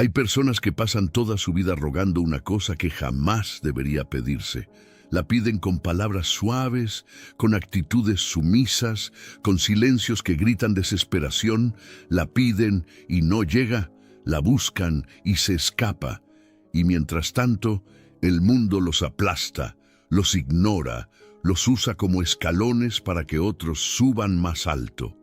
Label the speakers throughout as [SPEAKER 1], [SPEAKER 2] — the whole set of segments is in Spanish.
[SPEAKER 1] Hay personas que pasan toda su vida rogando una cosa que jamás debería pedirse. La piden con palabras suaves, con actitudes sumisas, con silencios que gritan desesperación. La piden y no llega, la buscan y se escapa. Y mientras tanto, el mundo los aplasta, los ignora, los usa como escalones para que otros suban más alto.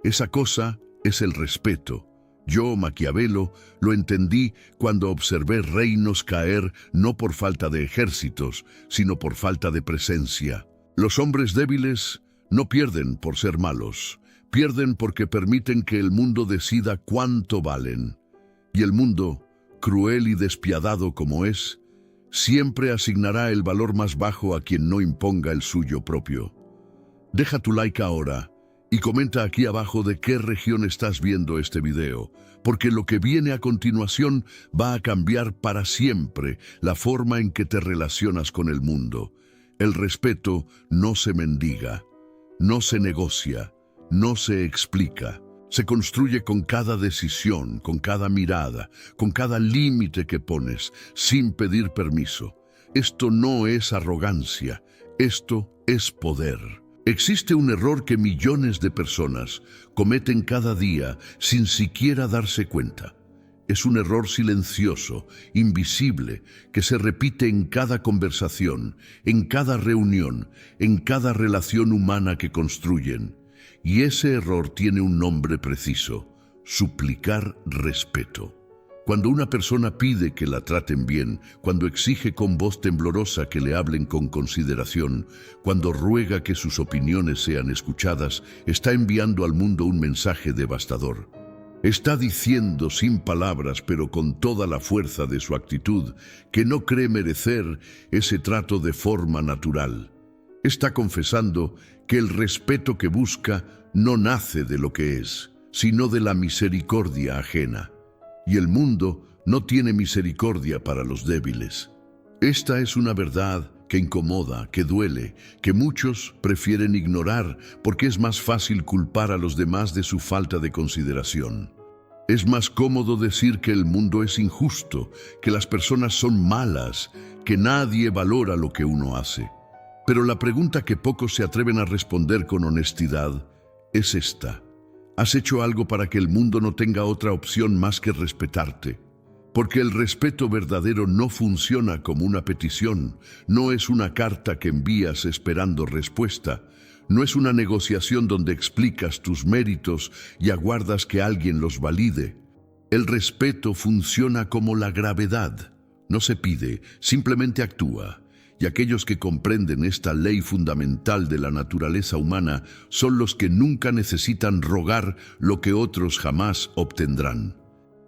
[SPEAKER 1] Esa cosa es el respeto. Yo, Maquiavelo, lo entendí cuando observé reinos caer no por falta de ejércitos, sino por falta de presencia. Los hombres débiles no pierden por ser malos, pierden porque permiten que el mundo decida cuánto valen. Y el mundo, cruel y despiadado como es, siempre asignará el valor más bajo a quien no imponga el suyo propio. Deja tu like ahora y comenta aquí abajo de qué región estás viendo este video, porque lo que viene a continuación va a cambiar para siempre la forma en que te relacionas con el mundo. El respeto no se mendiga, no se negocia, no se explica. Se construye con cada decisión, con cada mirada, con cada límite que pones, sin pedir permiso. Esto no es arrogancia, esto es poder. Existe un error que millones de personas cometen cada día sin siquiera darse cuenta. Es un error silencioso, invisible, que se repite en cada conversación, en cada reunión, en cada relación humana que construyen. Y ese error tiene un nombre preciso: suplicar respeto. Cuando una persona pide que la traten bien, cuando exige con voz temblorosa que le hablen con consideración, cuando ruega que sus opiniones sean escuchadas, está enviando al mundo un mensaje devastador. Está diciendo sin palabras, pero con toda la fuerza de su actitud, que no cree merecer ese trato de forma natural. Está confesando que el respeto que busca no nace de lo que es, sino de la misericordia ajena. Y el mundo no tiene misericordia para los débiles. Esta es una verdad que incomoda, que duele, que muchos prefieren ignorar porque es más fácil culpar a los demás de su falta de consideración. Es más cómodo decir que el mundo es injusto, que las personas son malas, que nadie valora lo que uno hace. Pero la pregunta que pocos se atreven a responder con honestidad es esta: ¿has hecho algo para que el mundo no tenga otra opción más que respetarte? Porque el respeto verdadero no funciona como una petición, no es una carta que envías esperando respuesta, no es una negociación donde explicas tus méritos y aguardas que alguien los valide. El respeto funciona como la gravedad, no se pide, simplemente actúa. Y aquellos que comprenden esta ley fundamental de la naturaleza humana son los que nunca necesitan rogar lo que otros jamás obtendrán.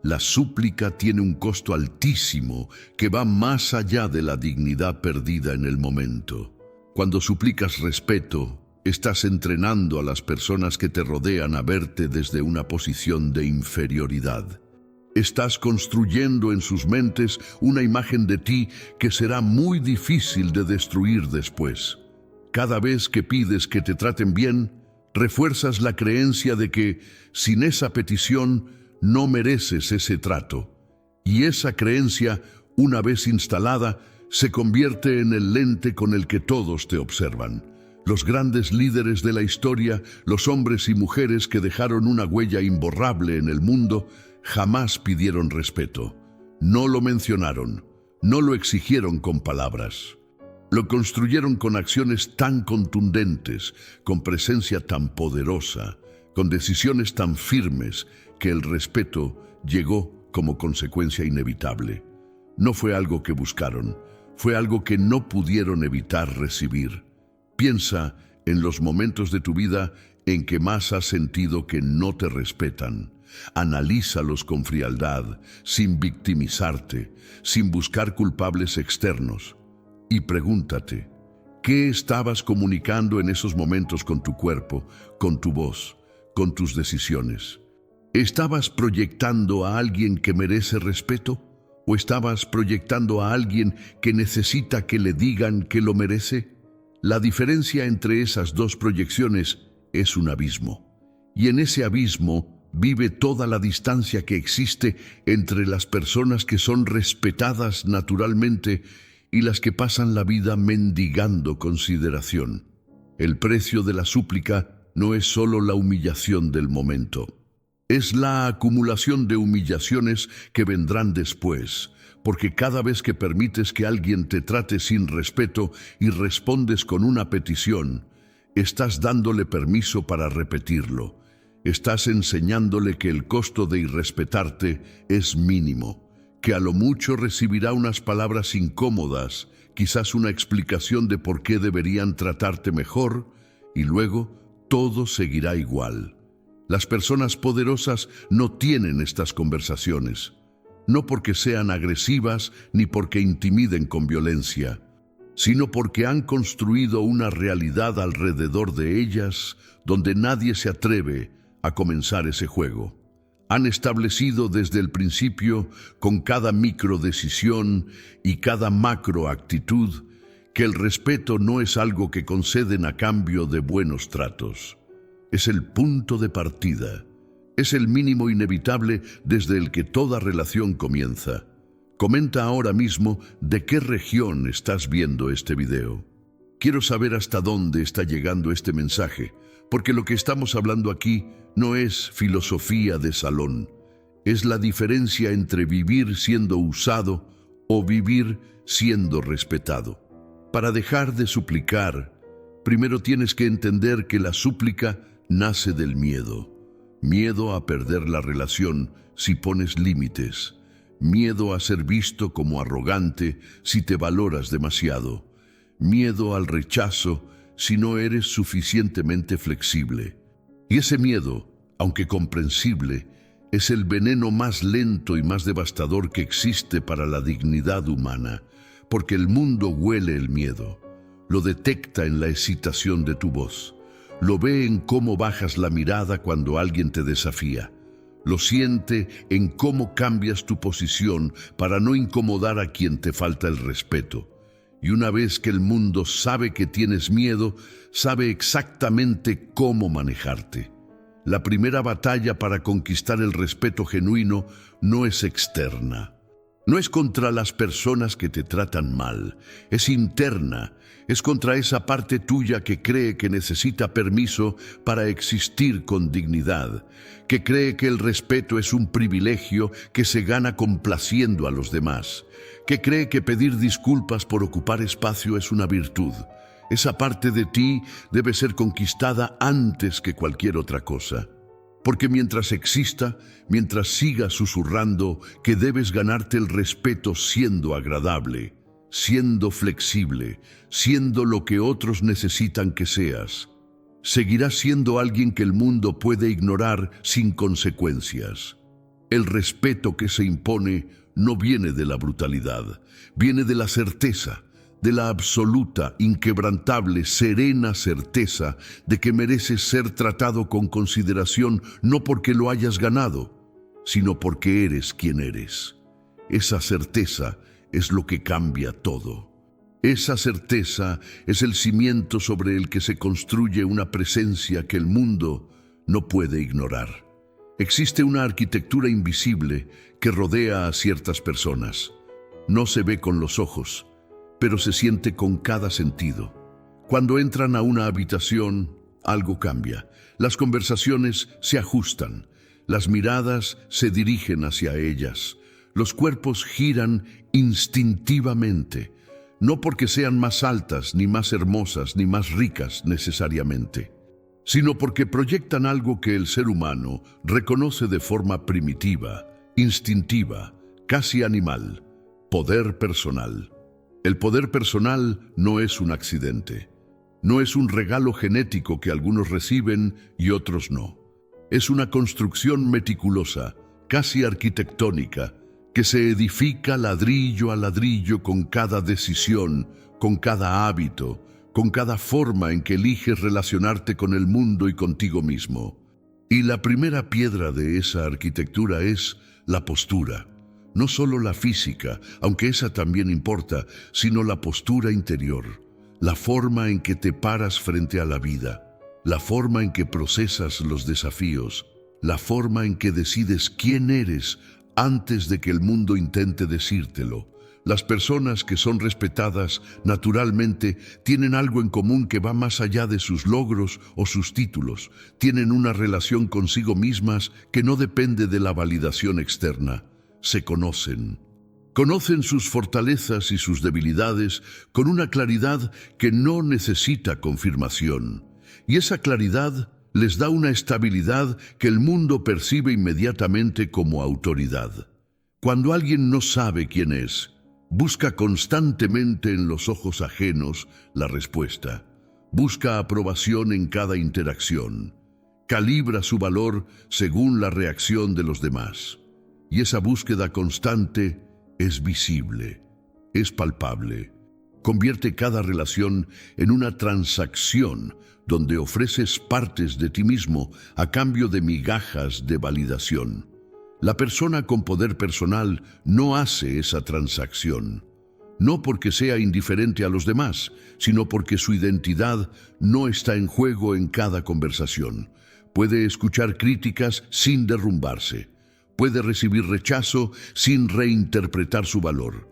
[SPEAKER 1] La súplica tiene un costo altísimo que va más allá de la dignidad perdida en el momento. Cuando suplicas respeto, estás entrenando a las personas que te rodean a verte desde una posición de inferioridad. Estás construyendo en sus mentes una imagen de ti que será muy difícil de destruir después. Cada vez que pides que te traten bien, refuerzas la creencia de que, sin esa petición, no mereces ese trato. Y esa creencia, una vez instalada, se convierte en el lente con el que todos te observan. Los grandes líderes de la historia, los hombres y mujeres que dejaron una huella imborrable en el mundo, jamás pidieron respeto, no lo mencionaron, no lo exigieron con palabras. Lo construyeron con acciones tan contundentes, con presencia tan poderosa, con decisiones tan firmes, que el respeto llegó como consecuencia inevitable. No fue algo que buscaron, fue algo que no pudieron evitar recibir. Piensa en los momentos de tu vida en que más has sentido que no te respetan. Analízalos con frialdad, sin victimizarte, sin buscar culpables externos. Y pregúntate, ¿qué estabas comunicando en esos momentos con tu cuerpo, con tu voz, con tus decisiones? ¿Estabas proyectando a alguien que merece respeto? ¿O estabas proyectando a alguien que necesita que le digan que lo merece? La diferencia entre esas dos proyecciones es un abismo. Y en ese abismo Vive toda la distancia que existe entre las personas que son respetadas naturalmente y las que pasan la vida mendigando consideración. El precio de la súplica no es solo la humillación del momento. Es la acumulación de humillaciones que vendrán después, porque cada vez que permites que alguien te trate sin respeto y respondes con una petición, estás dándole permiso para repetirlo. Estás enseñándole que el costo de irrespetarte es mínimo, que a lo mucho recibirá unas palabras incómodas, quizás una explicación de por qué deberían tratarte mejor, y luego todo seguirá igual. Las personas poderosas no tienen estas conversaciones, no porque sean agresivas ni porque intimiden con violencia, sino porque han construido una realidad alrededor de ellas donde nadie se atreve a comenzar ese juego. Han establecido desde el principio, con cada microdecisión y cada macroactitud, que el respeto no es algo que conceden a cambio de buenos tratos. Es el punto de partida. Es el mínimo inevitable desde el que toda relación comienza. Comenta ahora mismo de qué región estás viendo este video. Quiero saber hasta dónde está llegando este mensaje, porque lo que estamos hablando aquí no es filosofía de salón. Es la diferencia entre vivir siendo usado o vivir siendo respetado. Para dejar de suplicar, primero tienes que entender que la súplica nace del miedo. Miedo a perder la relación si pones límites. Miedo a ser visto como arrogante si te valoras demasiado. Miedo al rechazo si no eres suficientemente flexible. Y ese miedo, aunque comprensible, es el veneno más lento y más devastador que existe para la dignidad humana, porque el mundo huele el miedo, lo detecta en la excitación de tu voz, lo ve en cómo bajas la mirada cuando alguien te desafía, lo siente en cómo cambias tu posición para no incomodar a quien te falta el respeto. Y una vez que el mundo sabe que tienes miedo, sabe exactamente cómo manejarte. La primera batalla para conquistar el respeto genuino no es externa. No es contra las personas que te tratan mal, es interna. Es contra esa parte tuya que cree que necesita permiso para existir con dignidad, que cree que el respeto es un privilegio que se gana complaciendo a los demás, que cree que pedir disculpas por ocupar espacio es una virtud. Esa parte de ti debe ser conquistada antes que cualquier otra cosa. Porque mientras exista, mientras sigas susurrando que debes ganarte el respeto siendo agradable, siendo flexible, siendo lo que otros necesitan que seas, seguirás siendo alguien que el mundo puede ignorar sin consecuencias. El respeto que se impone no viene de la brutalidad, viene de la certeza, de la absoluta, inquebrantable, serena certeza de que mereces ser tratado con consideración no porque lo hayas ganado, sino porque eres quien eres. Esa certeza es lo que cambia todo. Esa certeza es el cimiento sobre el que se construye una presencia que el mundo no puede ignorar. Existe una arquitectura invisible que rodea a ciertas personas. No se ve con los ojos, pero se siente con cada sentido. Cuando entran a una habitación, algo cambia. Las conversaciones se ajustan, las miradas se dirigen hacia ellas, los cuerpos giran instintivamente, no porque sean más altas, ni más hermosas, ni más ricas necesariamente, sino porque proyectan algo que el ser humano reconoce de forma primitiva, instintiva, casi animal: poder personal. El poder personal no es un accidente, no es un regalo genético que algunos reciben y otros no. Es una construcción meticulosa, casi arquitectónica, que se edifica ladrillo a ladrillo con cada decisión, con cada hábito, con cada forma en que eliges relacionarte con el mundo y contigo mismo. Y la primera piedra de esa arquitectura es la postura. No solo la física, aunque esa también importa, sino la postura interior, la forma en que te paras frente a la vida, la forma en que procesas los desafíos, la forma en que decides quién eres antes de que el mundo intente decírtelo. Las personas que son respetadas naturalmente tienen algo en común que va más allá de sus logros o sus títulos. Tienen una relación consigo mismas que no depende de la validación externa. Se conocen. Conocen sus fortalezas y sus debilidades con una claridad que no necesita confirmación. Y esa claridad les da una estabilidad que el mundo percibe inmediatamente como autoridad. Cuando alguien no sabe quién es, busca constantemente en los ojos ajenos la respuesta. Busca aprobación en cada interacción. Calibra su valor según la reacción de los demás. Y esa búsqueda constante es visible, es palpable. Convierte cada relación en una transacción donde ofreces partes de ti mismo a cambio de migajas de validación. La persona con poder personal no hace esa transacción, no porque sea indiferente a los demás, sino porque su identidad no está en juego en cada conversación. Puede escuchar críticas sin derrumbarse. Puede recibir rechazo sin reinterpretar su valor.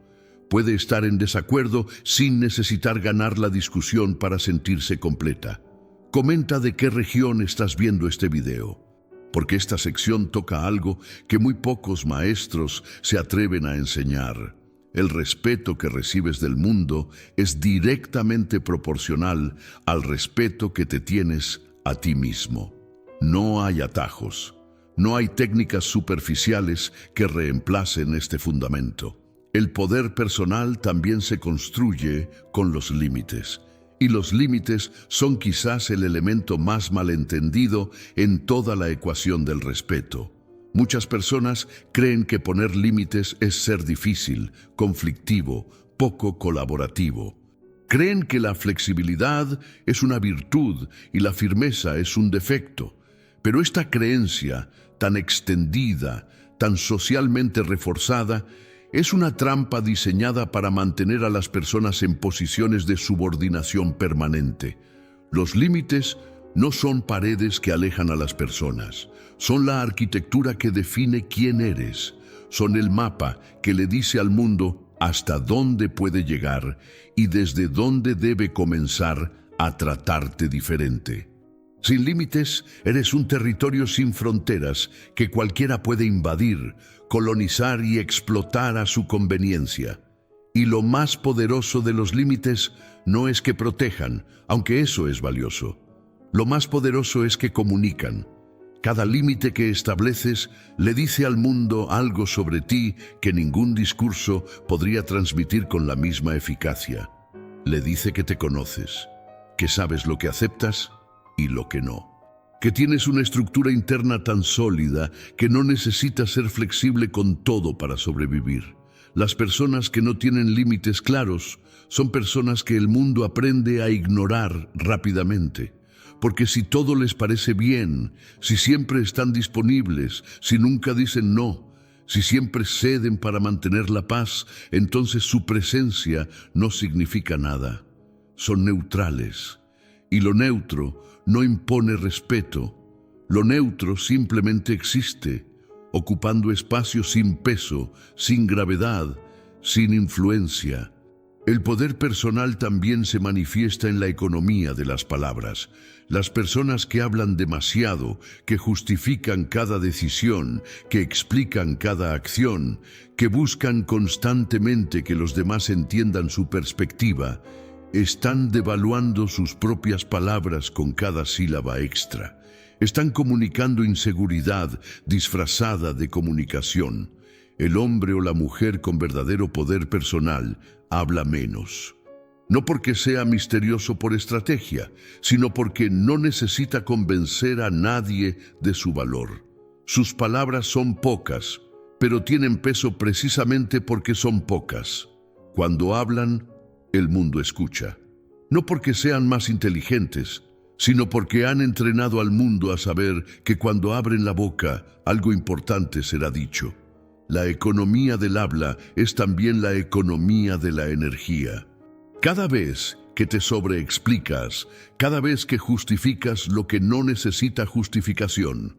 [SPEAKER 1] Puede estar en desacuerdo sin necesitar ganar la discusión para sentirse completa. Comenta de qué región estás viendo este video, porque esta sección toca algo que muy pocos maestros se atreven a enseñar. El respeto que recibes del mundo es directamente proporcional al respeto que te tienes a ti mismo. No hay atajos. No hay técnicas superficiales que reemplacen este fundamento. El poder personal también se construye con los límites. Y los límites son quizás el elemento más malentendido en toda la ecuación del respeto. Muchas personas creen que poner límites es ser difícil, conflictivo, poco colaborativo. Creen que la flexibilidad es una virtud y la firmeza es un defecto. Pero esta creencia, tan extendida, tan socialmente reforzada, es una trampa diseñada para mantener a las personas en posiciones de subordinación permanente. Los límites no son paredes que alejan a las personas, son la arquitectura que define quién eres, son el mapa que le dice al mundo hasta dónde puede llegar y desde dónde debe comenzar a tratarte diferente. Sin límites, eres un territorio sin fronteras que cualquiera puede invadir, colonizar y explotar a su conveniencia. Y lo más poderoso de los límites no es que protejan, aunque eso es valioso. Lo más poderoso es que comunican. Cada límite que estableces le dice al mundo algo sobre ti que ningún discurso podría transmitir con la misma eficacia. Le dice que te conoces, que sabes lo que aceptas y lo que no. Que tienes una estructura interna tan sólida que no necesitas ser flexible con todo para sobrevivir. Las personas que no tienen límites claros son personas que el mundo aprende a ignorar rápidamente. Porque si todo les parece bien, si siempre están disponibles, si nunca dicen no, si siempre ceden para mantener la paz, entonces su presencia no significa nada. Son neutrales. Y lo neutro no impone respeto. Lo neutro simplemente existe, ocupando espacio sin peso, sin gravedad, sin influencia. El poder personal también se manifiesta en la economía de las palabras. Las personas que hablan demasiado, que justifican cada decisión, que explican cada acción, que buscan constantemente que los demás entiendan su perspectiva, están devaluando sus propias palabras con cada sílaba extra. Están comunicando inseguridad disfrazada de comunicación. El hombre o la mujer con verdadero poder personal habla menos. No porque sea misterioso por estrategia, sino porque no necesita convencer a nadie de su valor. Sus palabras son pocas, pero tienen peso precisamente porque son pocas. Cuando hablan, el mundo escucha. No porque sean más inteligentes, sino porque han entrenado al mundo a saber que cuando abren la boca, algo importante será dicho. La economía del habla es también la economía de la energía. Cada vez que te sobreexplicas, cada vez que justificas lo que no necesita justificación,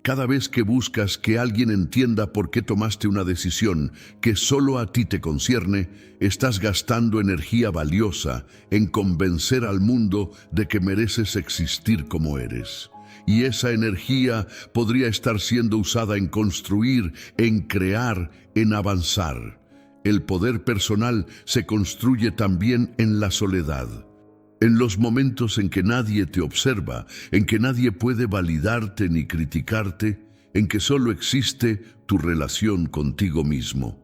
[SPEAKER 1] Cada vez que buscas que alguien entienda por qué tomaste una decisión que solo a ti te concierne, estás gastando energía valiosa en convencer al mundo de que mereces existir como eres. Y esa energía podría estar siendo usada en construir, en crear, en avanzar. El poder personal se construye también en la soledad. En los momentos en que nadie te observa, en que nadie puede validarte ni criticarte, en que solo existe tu relación contigo mismo.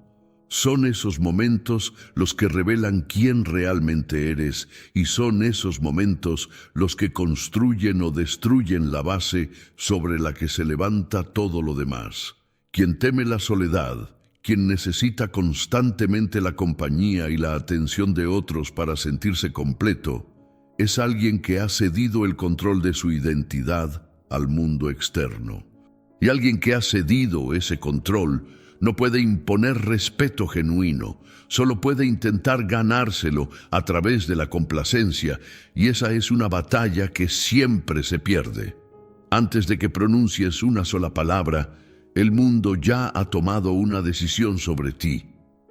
[SPEAKER 1] Son esos momentos los que revelan quién realmente eres y son esos momentos los que construyen o destruyen la base sobre la que se levanta todo lo demás. Quien teme la soledad, quien necesita constantemente la compañía y la atención de otros para sentirse completo, es alguien que ha cedido el control de su identidad al mundo externo. Y alguien que ha cedido ese control no puede imponer respeto genuino, solo puede intentar ganárselo a través de la complacencia, y esa es una batalla que siempre se pierde. Antes de que pronuncies una sola palabra, el mundo ya ha tomado una decisión sobre ti.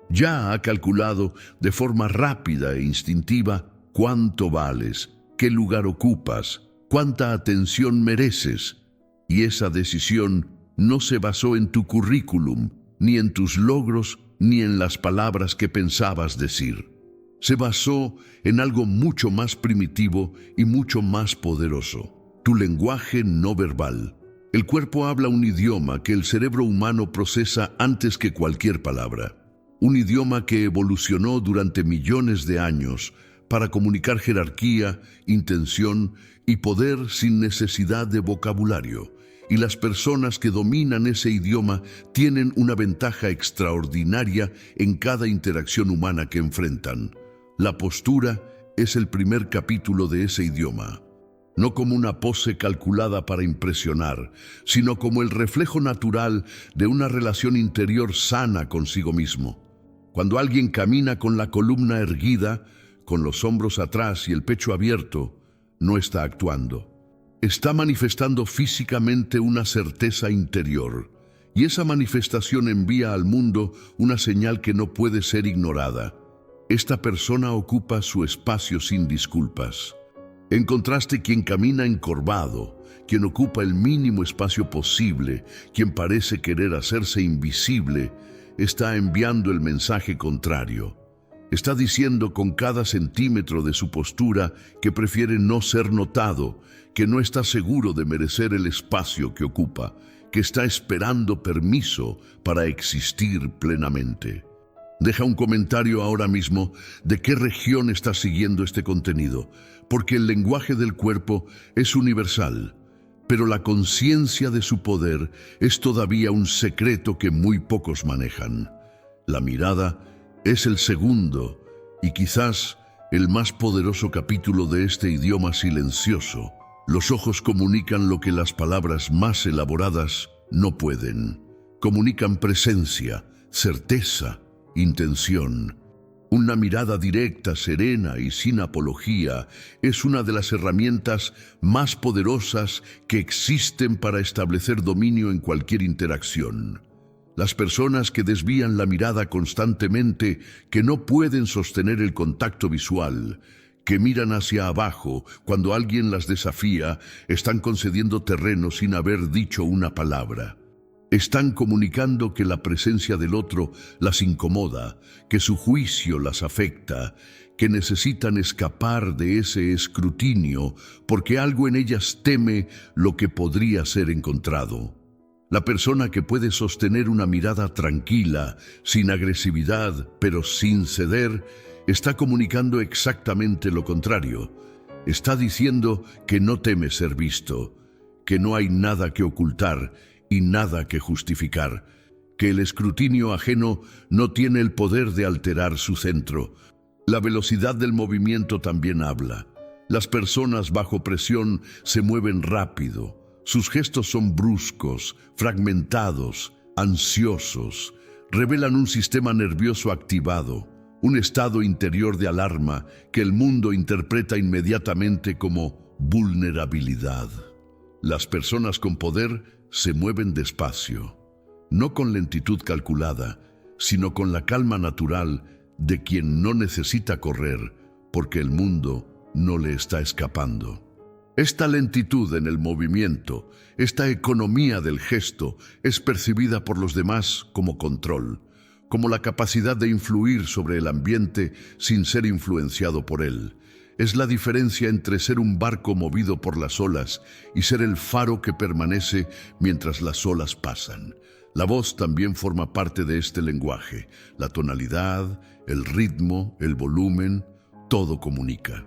[SPEAKER 1] Ya ha calculado de forma rápida e instintiva cuánto vales, qué lugar ocupas, cuánta atención mereces. Y esa decisión no se basó en tu currículum, ni en tus logros, ni en las palabras que pensabas decir. Se basó en algo mucho más primitivo y mucho más poderoso: tu lenguaje no verbal. El cuerpo habla un idioma que el cerebro humano procesa antes que cualquier palabra. Un idioma que evolucionó durante millones de años para comunicar jerarquía, intención y poder sin necesidad de vocabulario. Y las personas que dominan ese idioma tienen una ventaja extraordinaria en cada interacción humana que enfrentan. La postura es el primer capítulo de ese idioma. No como una pose calculada para impresionar, sino como el reflejo natural de una relación interior sana consigo mismo. Cuando alguien camina con la columna erguida, con los hombros atrás y el pecho abierto, no está actuando. Está manifestando físicamente una certeza interior, y esa manifestación envía al mundo una señal que no puede ser ignorada. Esta persona ocupa su espacio sin disculpas. En contraste, quien camina encorvado, quien ocupa el mínimo espacio posible, quien parece querer hacerse invisible, está enviando el mensaje contrario. Está diciendo con cada centímetro de su postura que prefiere no ser notado, que no está seguro de merecer el espacio que ocupa, que está esperando permiso para existir plenamente. Deja un comentario ahora mismo de qué región estás siguiendo este contenido, porque el lenguaje del cuerpo es universal, pero la conciencia de su poder es todavía un secreto que muy pocos manejan. La mirada es el segundo y quizás el más poderoso capítulo de este idioma silencioso. Los ojos comunican lo que las palabras más elaboradas no pueden. Comunican presencia, certeza, intención. Una mirada directa, serena y sin apología es una de las herramientas más poderosas que existen para establecer dominio en cualquier interacción. Las personas que desvían la mirada constantemente, que no pueden sostener el contacto visual, que miran hacia abajo cuando alguien las desafía, están concediendo terreno sin haber dicho una palabra. Están comunicando que la presencia del otro las incomoda, que su juicio las afecta, que necesitan escapar de ese escrutinio porque algo en ellas teme lo que podría ser encontrado. La persona que puede sostener una mirada tranquila, sin agresividad, pero sin ceder, está comunicando exactamente lo contrario. Está diciendo que no teme ser visto, que no hay nada que ocultar y nada que justificar, que el escrutinio ajeno no tiene el poder de alterar su centro. La velocidad del movimiento también habla. Las personas bajo presión se mueven rápido. Sus gestos son bruscos, fragmentados, ansiosos. Revelan un sistema nervioso activado, un estado interior de alarma que el mundo interpreta inmediatamente como vulnerabilidad. Las personas con poder se mueven despacio, no con lentitud calculada, sino con la calma natural de quien no necesita correr porque el mundo no le está escapando. Esta lentitud en el movimiento, esta economía del gesto, es percibida por los demás como control, como la capacidad de influir sobre el ambiente sin ser influenciado por él. Es la diferencia entre ser un barco movido por las olas y ser el faro que permanece mientras las olas pasan. La voz también forma parte de este lenguaje. La tonalidad, el ritmo, el volumen, todo comunica.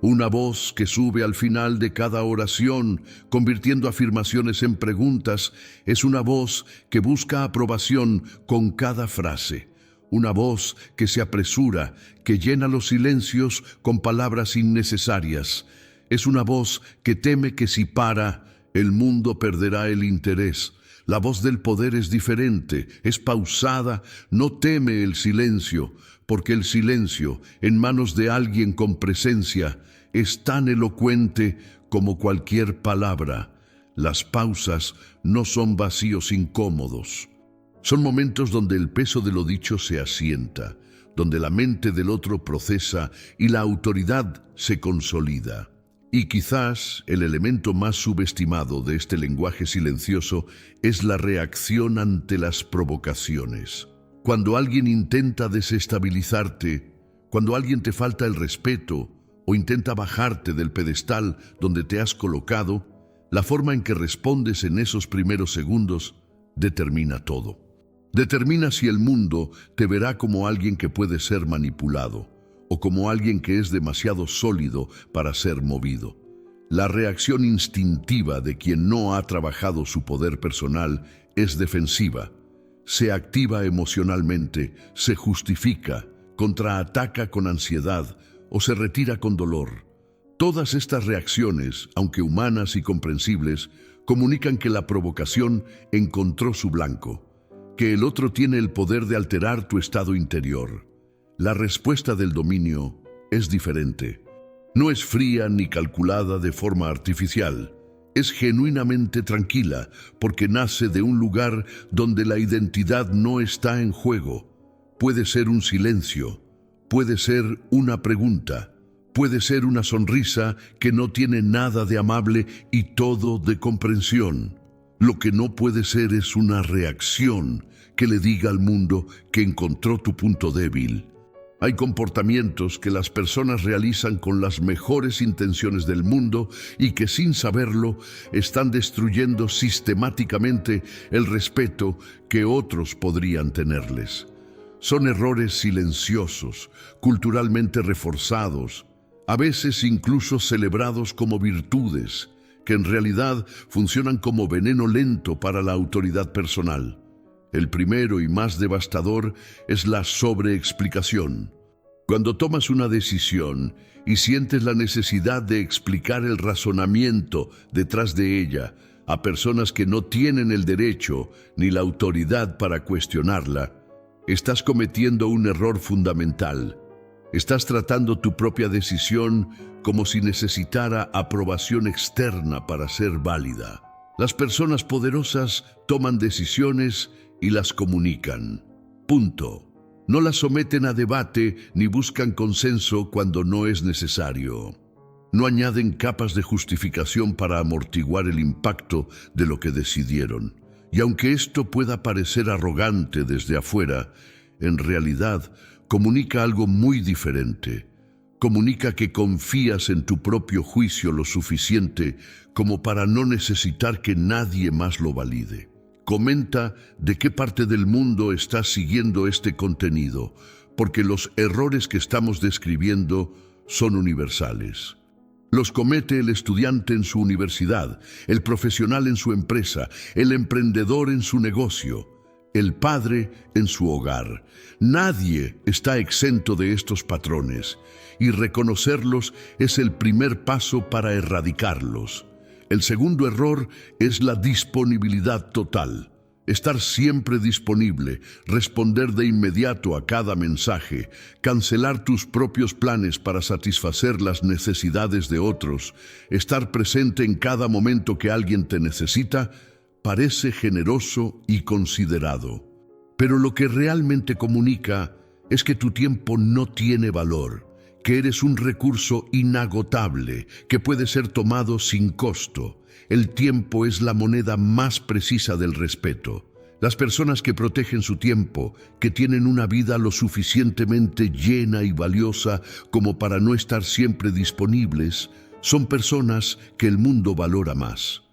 [SPEAKER 1] Una voz que sube al final de cada oración, convirtiendo afirmaciones en preguntas, es una voz que busca aprobación con cada frase. Una voz que se apresura, que llena los silencios con palabras innecesarias. Es una voz que teme que si para, el mundo perderá el interés. La voz del poder es diferente, es pausada, no teme el silencio, porque el silencio, en manos de alguien con presencia, es tan elocuente como cualquier palabra. Las pausas no son vacíos incómodos. Son momentos donde el peso de lo dicho se asienta, donde la mente del otro procesa y la autoridad se consolida. Y quizás el elemento más subestimado de este lenguaje silencioso es la reacción ante las provocaciones. Cuando alguien intenta desestabilizarte, cuando alguien te falta el respeto o intenta bajarte del pedestal donde te has colocado, la forma en que respondes en esos primeros segundos determina todo. Determina si el mundo te verá como alguien que puede ser manipulado o como alguien que es demasiado sólido para ser movido. La reacción instintiva de quien no ha trabajado su poder personal es defensiva. Se activa emocionalmente, se justifica, contraataca con ansiedad o se retira con dolor. Todas estas reacciones, aunque humanas y comprensibles, comunican que la provocación encontró su blanco, que el otro tiene el poder de alterar tu estado interior. La respuesta del dominio es diferente. No es fría ni calculada de forma artificial. Es genuinamente tranquila porque nace de un lugar donde la identidad no está en juego. Puede ser un silencio, puede ser una pregunta, puede ser una sonrisa que no tiene nada de amable y todo de comprensión. Lo que no puede ser es una reacción que le diga al mundo que encontró tu punto débil. Hay comportamientos que las personas realizan con las mejores intenciones del mundo y que sin saberlo están destruyendo sistemáticamente el respeto que otros podrían tenerles. Son errores silenciosos, culturalmente reforzados, a veces incluso celebrados como virtudes, que en realidad funcionan como veneno lento para la autoridad personal. El primero y más devastador es la sobreexplicación. Cuando tomas una decisión y sientes la necesidad de explicar el razonamiento detrás de ella a personas que no tienen el derecho ni la autoridad para cuestionarla, estás cometiendo un error fundamental. Estás tratando tu propia decisión como si necesitara aprobación externa para ser válida. Las personas poderosas toman decisiones y las comunican. Punto. No las someten a debate ni buscan consenso cuando no es necesario. No añaden capas de justificación para amortiguar el impacto de lo que decidieron. Y aunque esto pueda parecer arrogante desde afuera, en realidad comunica algo muy diferente. Comunica que confías en tu propio juicio lo suficiente como para no necesitar que nadie más lo valide. Comenta de qué parte del mundo estás siguiendo este contenido, porque los errores que estamos describiendo son universales. Los comete el estudiante en su universidad, el profesional en su empresa, el emprendedor en su negocio, el padre en su hogar. Nadie está exento de estos patrones, y reconocerlos es el primer paso para erradicarlos. El segundo error es la disponibilidad total. Estar siempre disponible, responder de inmediato a cada mensaje, cancelar tus propios planes para satisfacer las necesidades de otros, estar presente en cada momento que alguien te necesita, parece generoso y considerado. Pero lo que realmente comunica es que tu tiempo no tiene valor, que eres un recurso inagotable, que puede ser tomado sin costo. El tiempo es la moneda más precisa del respeto. Las personas que protegen su tiempo, que tienen una vida lo suficientemente llena y valiosa como para no estar siempre disponibles, son personas que el mundo valora más.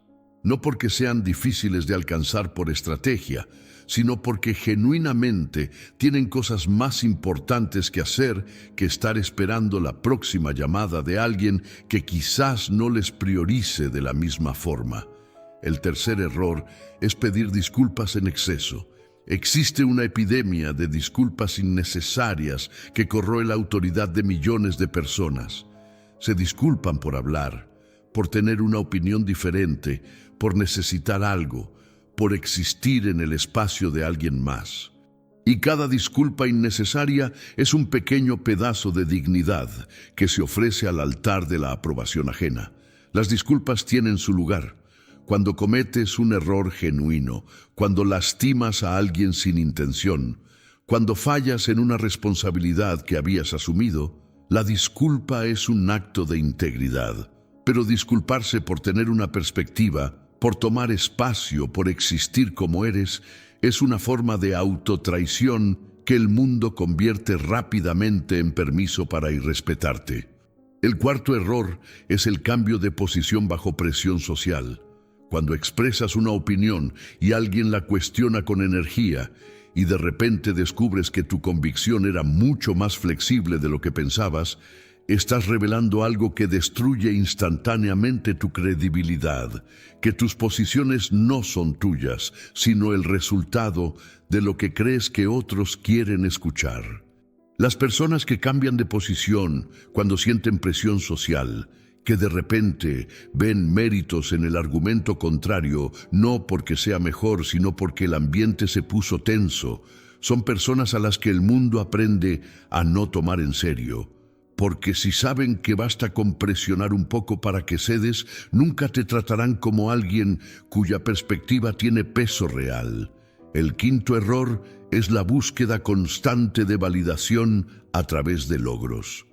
[SPEAKER 1] No porque sean difíciles de alcanzar por estrategia, sino porque genuinamente tienen cosas más importantes que hacer que estar esperando la próxima llamada de alguien que quizás no les priorice de la misma forma. El tercer error es pedir disculpas en exceso. Existe una epidemia de disculpas innecesarias que corroe la autoridad de millones de personas. Se disculpan por hablar, por tener una opinión diferente, por necesitar algo, por existir en el espacio de alguien más. Y cada disculpa innecesaria es un pequeño pedazo de dignidad que se ofrece al altar de la aprobación ajena. Las disculpas tienen su lugar. Cuando cometes un error genuino, cuando lastimas a alguien sin intención, cuando fallas en una responsabilidad que habías asumido, la disculpa es un acto de integridad. Pero disculparse por tener una perspectiva, por tomar espacio, por existir como eres, es una forma de autotraición que el mundo convierte rápidamente en permiso para irrespetarte. El cuarto error es el cambio de posición bajo presión social. Cuando expresas una opinión y alguien la cuestiona con energía y de repente descubres que tu convicción era mucho más flexible de lo que pensabas, estás revelando algo que destruye instantáneamente tu credibilidad, que tus posiciones no son tuyas, sino el resultado de lo que crees que otros quieren escuchar. Las personas que cambian de posición cuando sienten presión social, que de repente ven méritos en el argumento contrario, no porque sea mejor, sino porque el ambiente se puso tenso, son personas a las que el mundo aprende a no tomar en serio. Porque si saben que basta con presionar un poco para que cedes, nunca te tratarán como alguien cuya perspectiva tiene peso real. El quinto error es la búsqueda constante de validación a través de logros.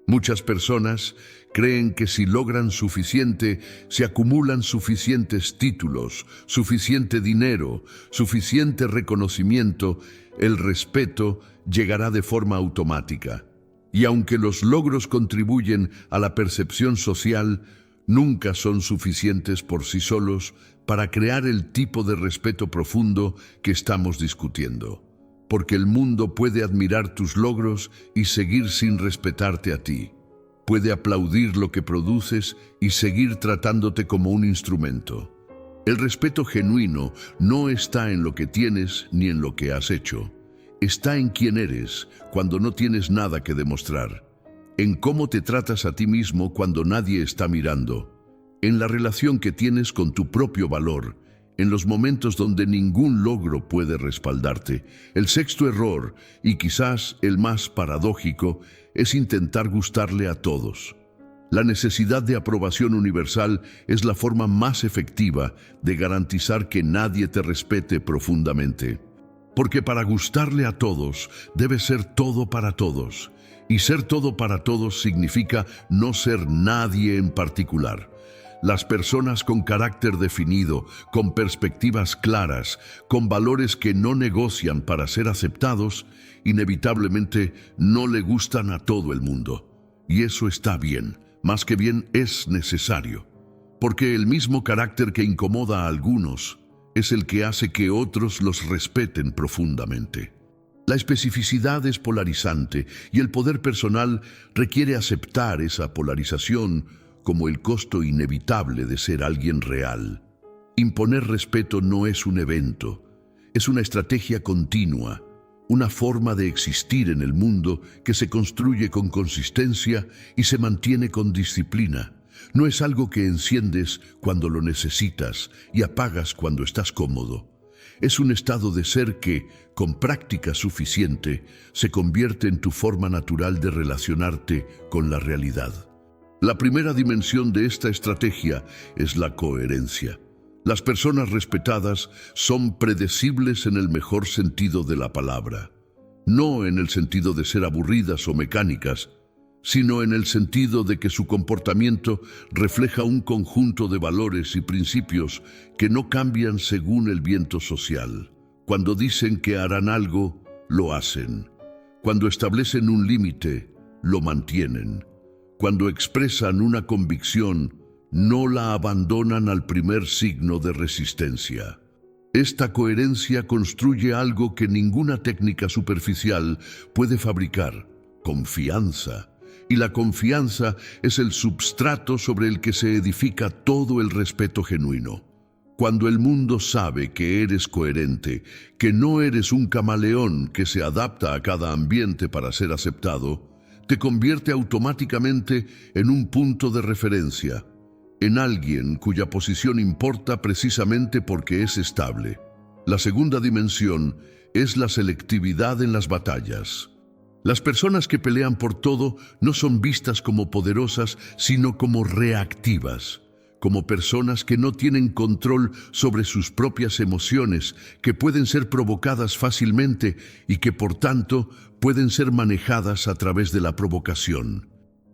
[SPEAKER 1] Muchas personas creen que si logran suficiente, se acumulan suficientes títulos, suficiente dinero, suficiente reconocimiento, el respeto llegará de forma automática. Y aunque los logros contribuyen a la percepción social, nunca son suficientes por sí solos para crear el tipo de respeto profundo que estamos discutiendo. Porque el mundo puede admirar tus logros y seguir sin respetarte a ti. Puede aplaudir lo que produces y seguir tratándote como un instrumento. El respeto genuino no está en lo que tienes ni en lo que has hecho. Está en quién eres cuando no tienes nada que demostrar, en cómo te tratas a ti mismo cuando nadie está mirando, en la relación que tienes con tu propio valor, en los momentos donde ningún logro puede respaldarte. El sexto error, y quizás el más paradójico, es intentar gustarle a todos. La necesidad de aprobación universal es la forma más efectiva de garantizar que nadie te respete profundamente. Porque para gustarle a todos, debe ser todo para todos. Y ser todo para todos significa no ser nadie en particular. Las personas con carácter definido, con perspectivas claras, con valores que no negocian para ser aceptados, inevitablemente no le gustan a todo el mundo. Y eso está bien, más que bien es necesario. Porque el mismo carácter que incomoda a algunos es el que hace que otros los respeten profundamente. La especificidad es polarizante y el poder personal requiere aceptar esa polarización como el costo inevitable de ser alguien real. Imponer respeto no es un evento, es una estrategia continua, una forma de existir en el mundo que se construye con consistencia y se mantiene con disciplina. No es algo que enciendes cuando lo necesitas y apagas cuando estás cómodo. Es un estado de ser que, con práctica suficiente, se convierte en tu forma natural de relacionarte con la realidad. La primera dimensión de esta estrategia es la coherencia. Las personas respetadas son predecibles en el mejor sentido de la palabra, no en el sentido de ser aburridas o mecánicas, sino en el sentido de que su comportamiento refleja un conjunto de valores y principios que no cambian según el viento social. Cuando dicen que harán algo, lo hacen. Cuando establecen un límite, lo mantienen. Cuando expresan una convicción, no la abandonan al primer signo de resistencia. Esta coherencia construye algo que ninguna técnica superficial puede fabricar: confianza. Y la confianza es el substrato sobre el que se edifica todo el respeto genuino. Cuando el mundo sabe que eres coherente, que no eres un camaleón que se adapta a cada ambiente para ser aceptado, te convierte automáticamente en un punto de referencia, en alguien cuya posición importa precisamente porque es estable. La segunda dimensión es la selectividad en las batallas. Las personas que pelean por todo no son vistas como poderosas, sino como reactivas, como personas que no tienen control sobre sus propias emociones, que pueden ser provocadas fácilmente y que por tanto pueden ser manejadas a través de la provocación.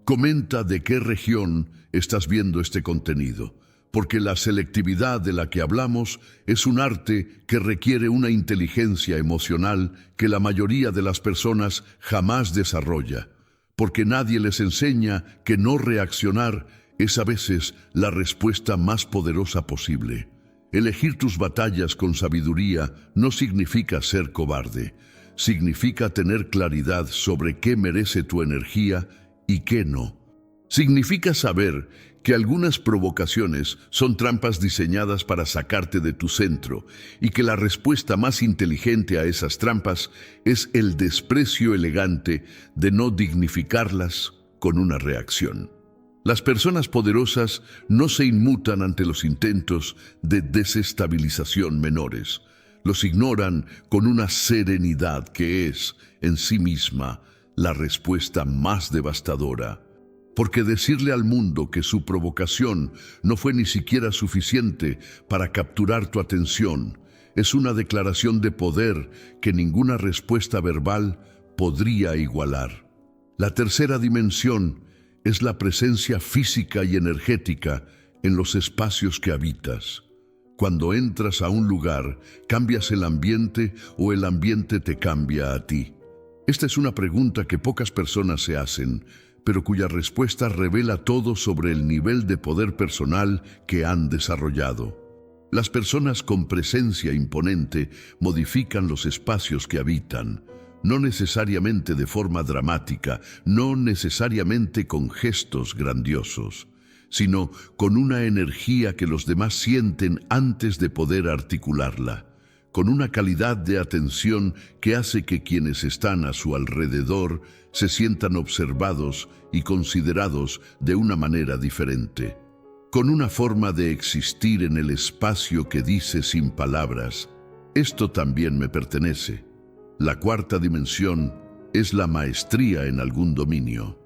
[SPEAKER 1] Comenta de qué región estás viendo este contenido, porque la selectividad de la que hablamos es un arte que requiere una inteligencia emocional que la mayoría de las personas jamás desarrolla, porque nadie les enseña que no reaccionar es a veces la respuesta más poderosa posible. Elegir tus batallas con sabiduría no significa ser cobarde, significa tener claridad sobre qué merece tu energía y qué no. Significa saber que algunas provocaciones son trampas diseñadas para sacarte de tu centro y que la respuesta más inteligente a esas trampas es el desprecio elegante de no dignificarlas con una reacción. Las personas poderosas no se inmutan ante los intentos de desestabilización menores. Los ignoran con una serenidad que es, en sí misma, la respuesta más devastadora. Porque decirle al mundo que su provocación no fue ni siquiera suficiente para capturar tu atención es una declaración de poder que ninguna respuesta verbal podría igualar. La tercera dimensión es la presencia física y energética en los espacios que habitas. Cuando entras a un lugar, ¿cambias el ambiente o el ambiente te cambia a ti? Esta es una pregunta que pocas personas se hacen, pero cuya respuesta revela todo sobre el nivel de poder personal que han desarrollado. Las personas con presencia imponente modifican los espacios que habitan, no necesariamente de forma dramática, no necesariamente con gestos grandiosos, sino con una energía que los demás sienten antes de poder articularla, con una calidad de atención que hace que quienes están a su alrededor se sientan observados y considerados de una manera diferente, con una forma de existir en el espacio que dice sin palabras: esto también me pertenece. La cuarta dimensión es la maestría en algún dominio.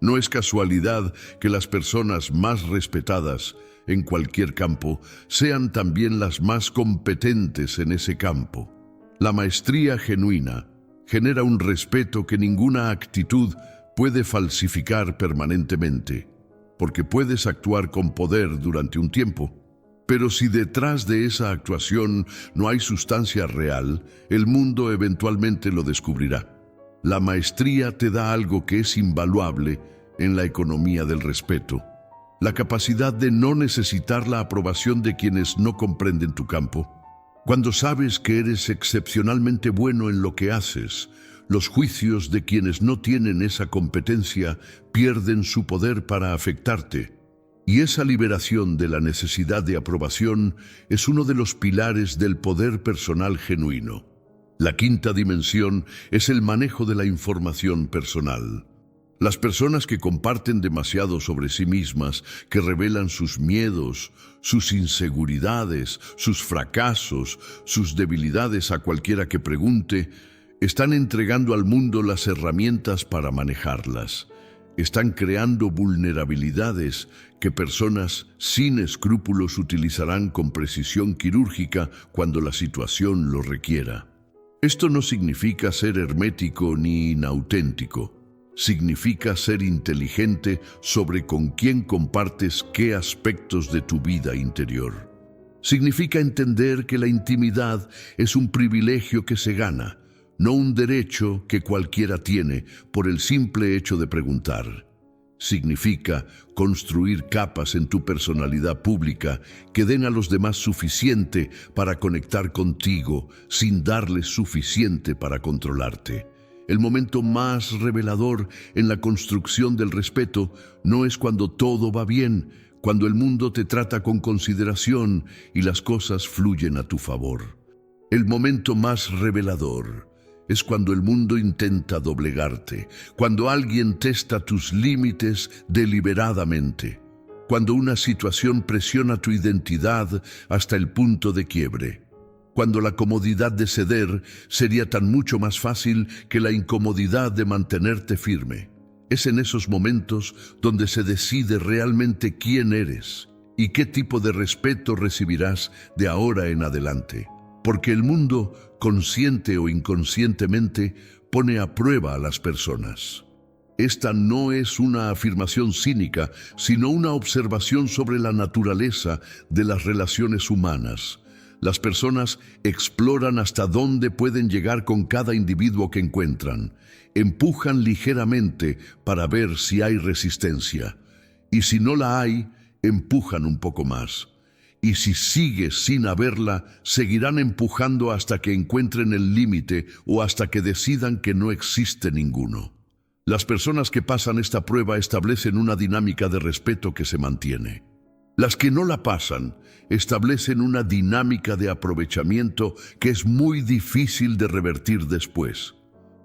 [SPEAKER 1] No es casualidad que las personas más respetadas en cualquier campo sean también las más competentes en ese campo. La maestría genuina genera un respeto que ninguna actitud puede falsificar permanentemente, porque puedes actuar con poder durante un tiempo, pero si detrás de esa actuación no hay sustancia real, el mundo eventualmente lo descubrirá. La maestría te da algo que es invaluable en la economía del respeto: la capacidad de no necesitar la aprobación de quienes no comprenden tu campo. Cuando sabes que eres excepcionalmente bueno en lo que haces, los juicios de quienes no tienen esa competencia pierden su poder para afectarte. Y esa liberación de la necesidad de aprobación es uno de los pilares del poder personal genuino. La quinta dimensión es el manejo de la información personal. Las personas que comparten demasiado sobre sí mismas, que revelan sus miedos, sus inseguridades, sus fracasos, sus debilidades a cualquiera que pregunte, están entregando al mundo las herramientas para manejarlas. Están creando vulnerabilidades que personas sin escrúpulos utilizarán con precisión quirúrgica cuando la situación lo requiera. Esto no significa ser hermético ni inauténtico. Significa ser inteligente sobre con quién compartes qué aspectos de tu vida interior. Significa entender que la intimidad es un privilegio que se gana, no un derecho que cualquiera tiene por el simple hecho de preguntar. Significa construir capas en tu personalidad pública que den a los demás suficiente para conectar contigo sin darles suficiente para controlarte. El momento más revelador en la construcción del respeto no es cuando todo va bien, cuando el mundo te trata con consideración y las cosas fluyen a tu favor. El momento más revelador es cuando el mundo intenta doblegarte, cuando alguien testa tus límites deliberadamente, cuando una situación presiona tu identidad hasta el punto de quiebre, cuando la comodidad de ceder sería tan mucho más fácil que la incomodidad de mantenerte firme. Es en esos momentos donde se decide realmente quién eres y qué tipo de respeto recibirás de ahora en adelante. Porque el mundo, consciente o inconscientemente, pone a prueba a las personas. Esta no es una afirmación cínica, sino una observación sobre la naturaleza de las relaciones humanas. Las personas exploran hasta dónde pueden llegar con cada individuo que encuentran. Empujan ligeramente para ver si hay resistencia. Y si no la hay, empujan un poco más. Y si sigues sin haberla, seguirán empujando hasta que encuentren el límite o hasta que decidan que no existe ninguno. Las personas que pasan esta prueba establecen una dinámica de respeto que se mantiene. Las que no la pasan establecen una dinámica de aprovechamiento que es muy difícil de revertir después.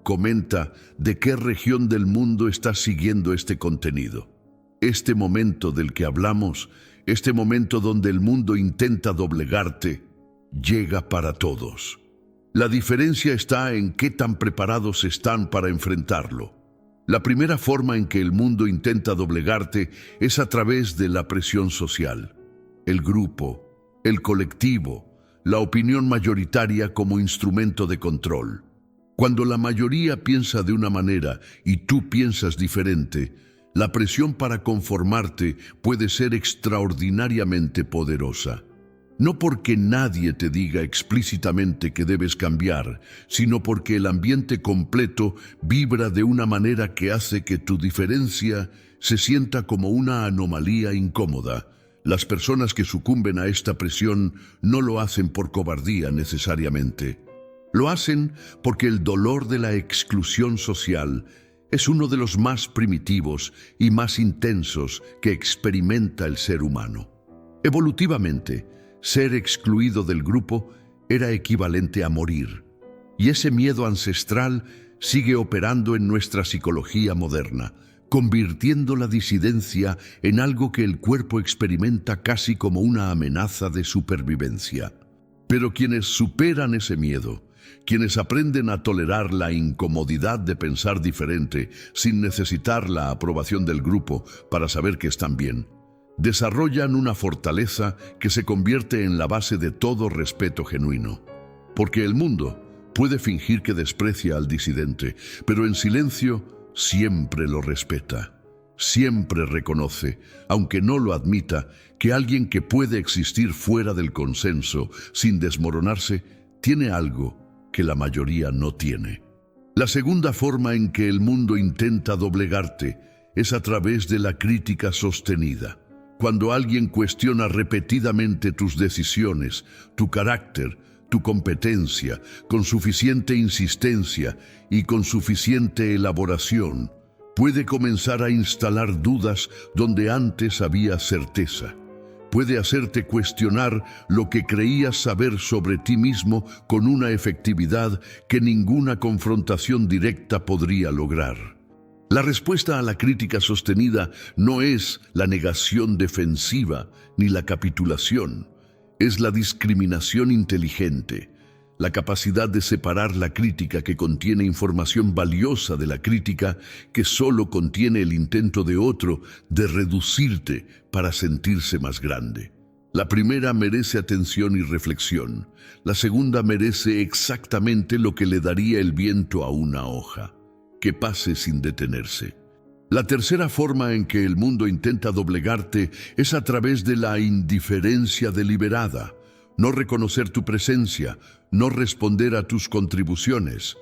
[SPEAKER 1] Comenta de qué región del mundo estás siguiendo este contenido. Este momento del que hablamos, este momento donde el mundo intenta doblegarte, llega para todos. La diferencia está en qué tan preparados están para enfrentarlo. La primera forma en que el mundo intenta doblegarte es a través de la presión social. El grupo, el colectivo, la opinión mayoritaria como instrumento de control. Cuando la mayoría piensa de una manera y tú piensas diferente, la presión para conformarte puede ser extraordinariamente poderosa. No porque nadie te diga explícitamente que debes cambiar, sino porque el ambiente completo vibra de una manera que hace que tu diferencia se sienta como una anomalía incómoda. Las personas que sucumben a esta presión no lo hacen por cobardía necesariamente. Lo hacen porque el dolor de la exclusión social es uno de los más primitivos y más intensos que experimenta el ser humano. Evolutivamente, ser excluido del grupo era equivalente a morir, y ese miedo ancestral sigue operando en nuestra psicología moderna, convirtiendo la disidencia en algo que el cuerpo experimenta casi como una amenaza de supervivencia. Pero quienes superan ese miedo, quienes aprenden a tolerar la incomodidad de pensar diferente sin necesitar la aprobación del grupo para saber que están bien, desarrollan una fortaleza que se convierte en la base de todo respeto genuino. Porque el mundo puede fingir que desprecia al disidente, pero en silencio siempre lo respeta. Siempre reconoce, aunque no lo admita, que alguien que puede existir fuera del consenso, sin desmoronarse, tiene algo que la mayoría no tiene. La segunda forma en que el mundo intenta doblegarte es a través de la crítica sostenida. Cuando alguien cuestiona repetidamente tus decisiones, tu carácter, tu competencia, con suficiente insistencia y con suficiente elaboración, puede comenzar a instalar dudas donde antes había certeza. Puede hacerte cuestionar lo que creías saber sobre ti mismo con una efectividad que ninguna confrontación directa podría lograr. La respuesta a la crítica sostenida no es la negación defensiva ni la capitulación, es la discriminación inteligente. La capacidad de separar la crítica que contiene información valiosa de la crítica que solo contiene el intento de otro de reducirte para sentirse más grande. La primera merece atención y reflexión. La segunda merece exactamente lo que le daría el viento a una hoja, que pase sin detenerse. La tercera forma en que el mundo intenta doblegarte es a través de la indiferencia deliberada. No reconocer tu presencia, no responder a tus contribuciones,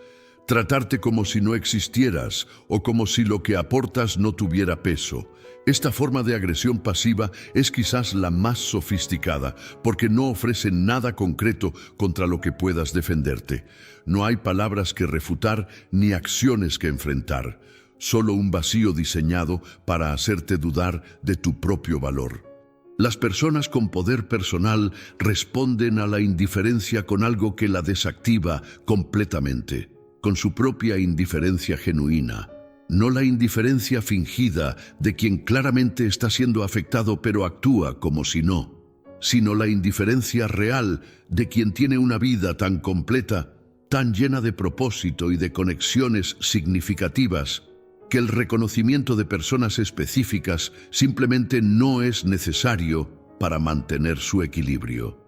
[SPEAKER 1] tratarte como si no existieras o como si lo que aportas no tuviera peso. Esta forma de agresión pasiva es quizás la más sofisticada porque no ofrece nada concreto contra lo que puedas defenderte. No hay palabras que refutar ni acciones que enfrentar, solo un vacío diseñado para hacerte dudar de tu propio valor. Las personas con poder personal responden a la indiferencia con algo que la desactiva completamente, con su propia indiferencia genuina. No la indiferencia fingida de quien claramente está siendo afectado pero actúa como si no, sino la indiferencia real de quien tiene una vida tan completa, tan llena de propósito y de conexiones significativas, que el reconocimiento de personas específicas simplemente no es necesario para mantener su equilibrio.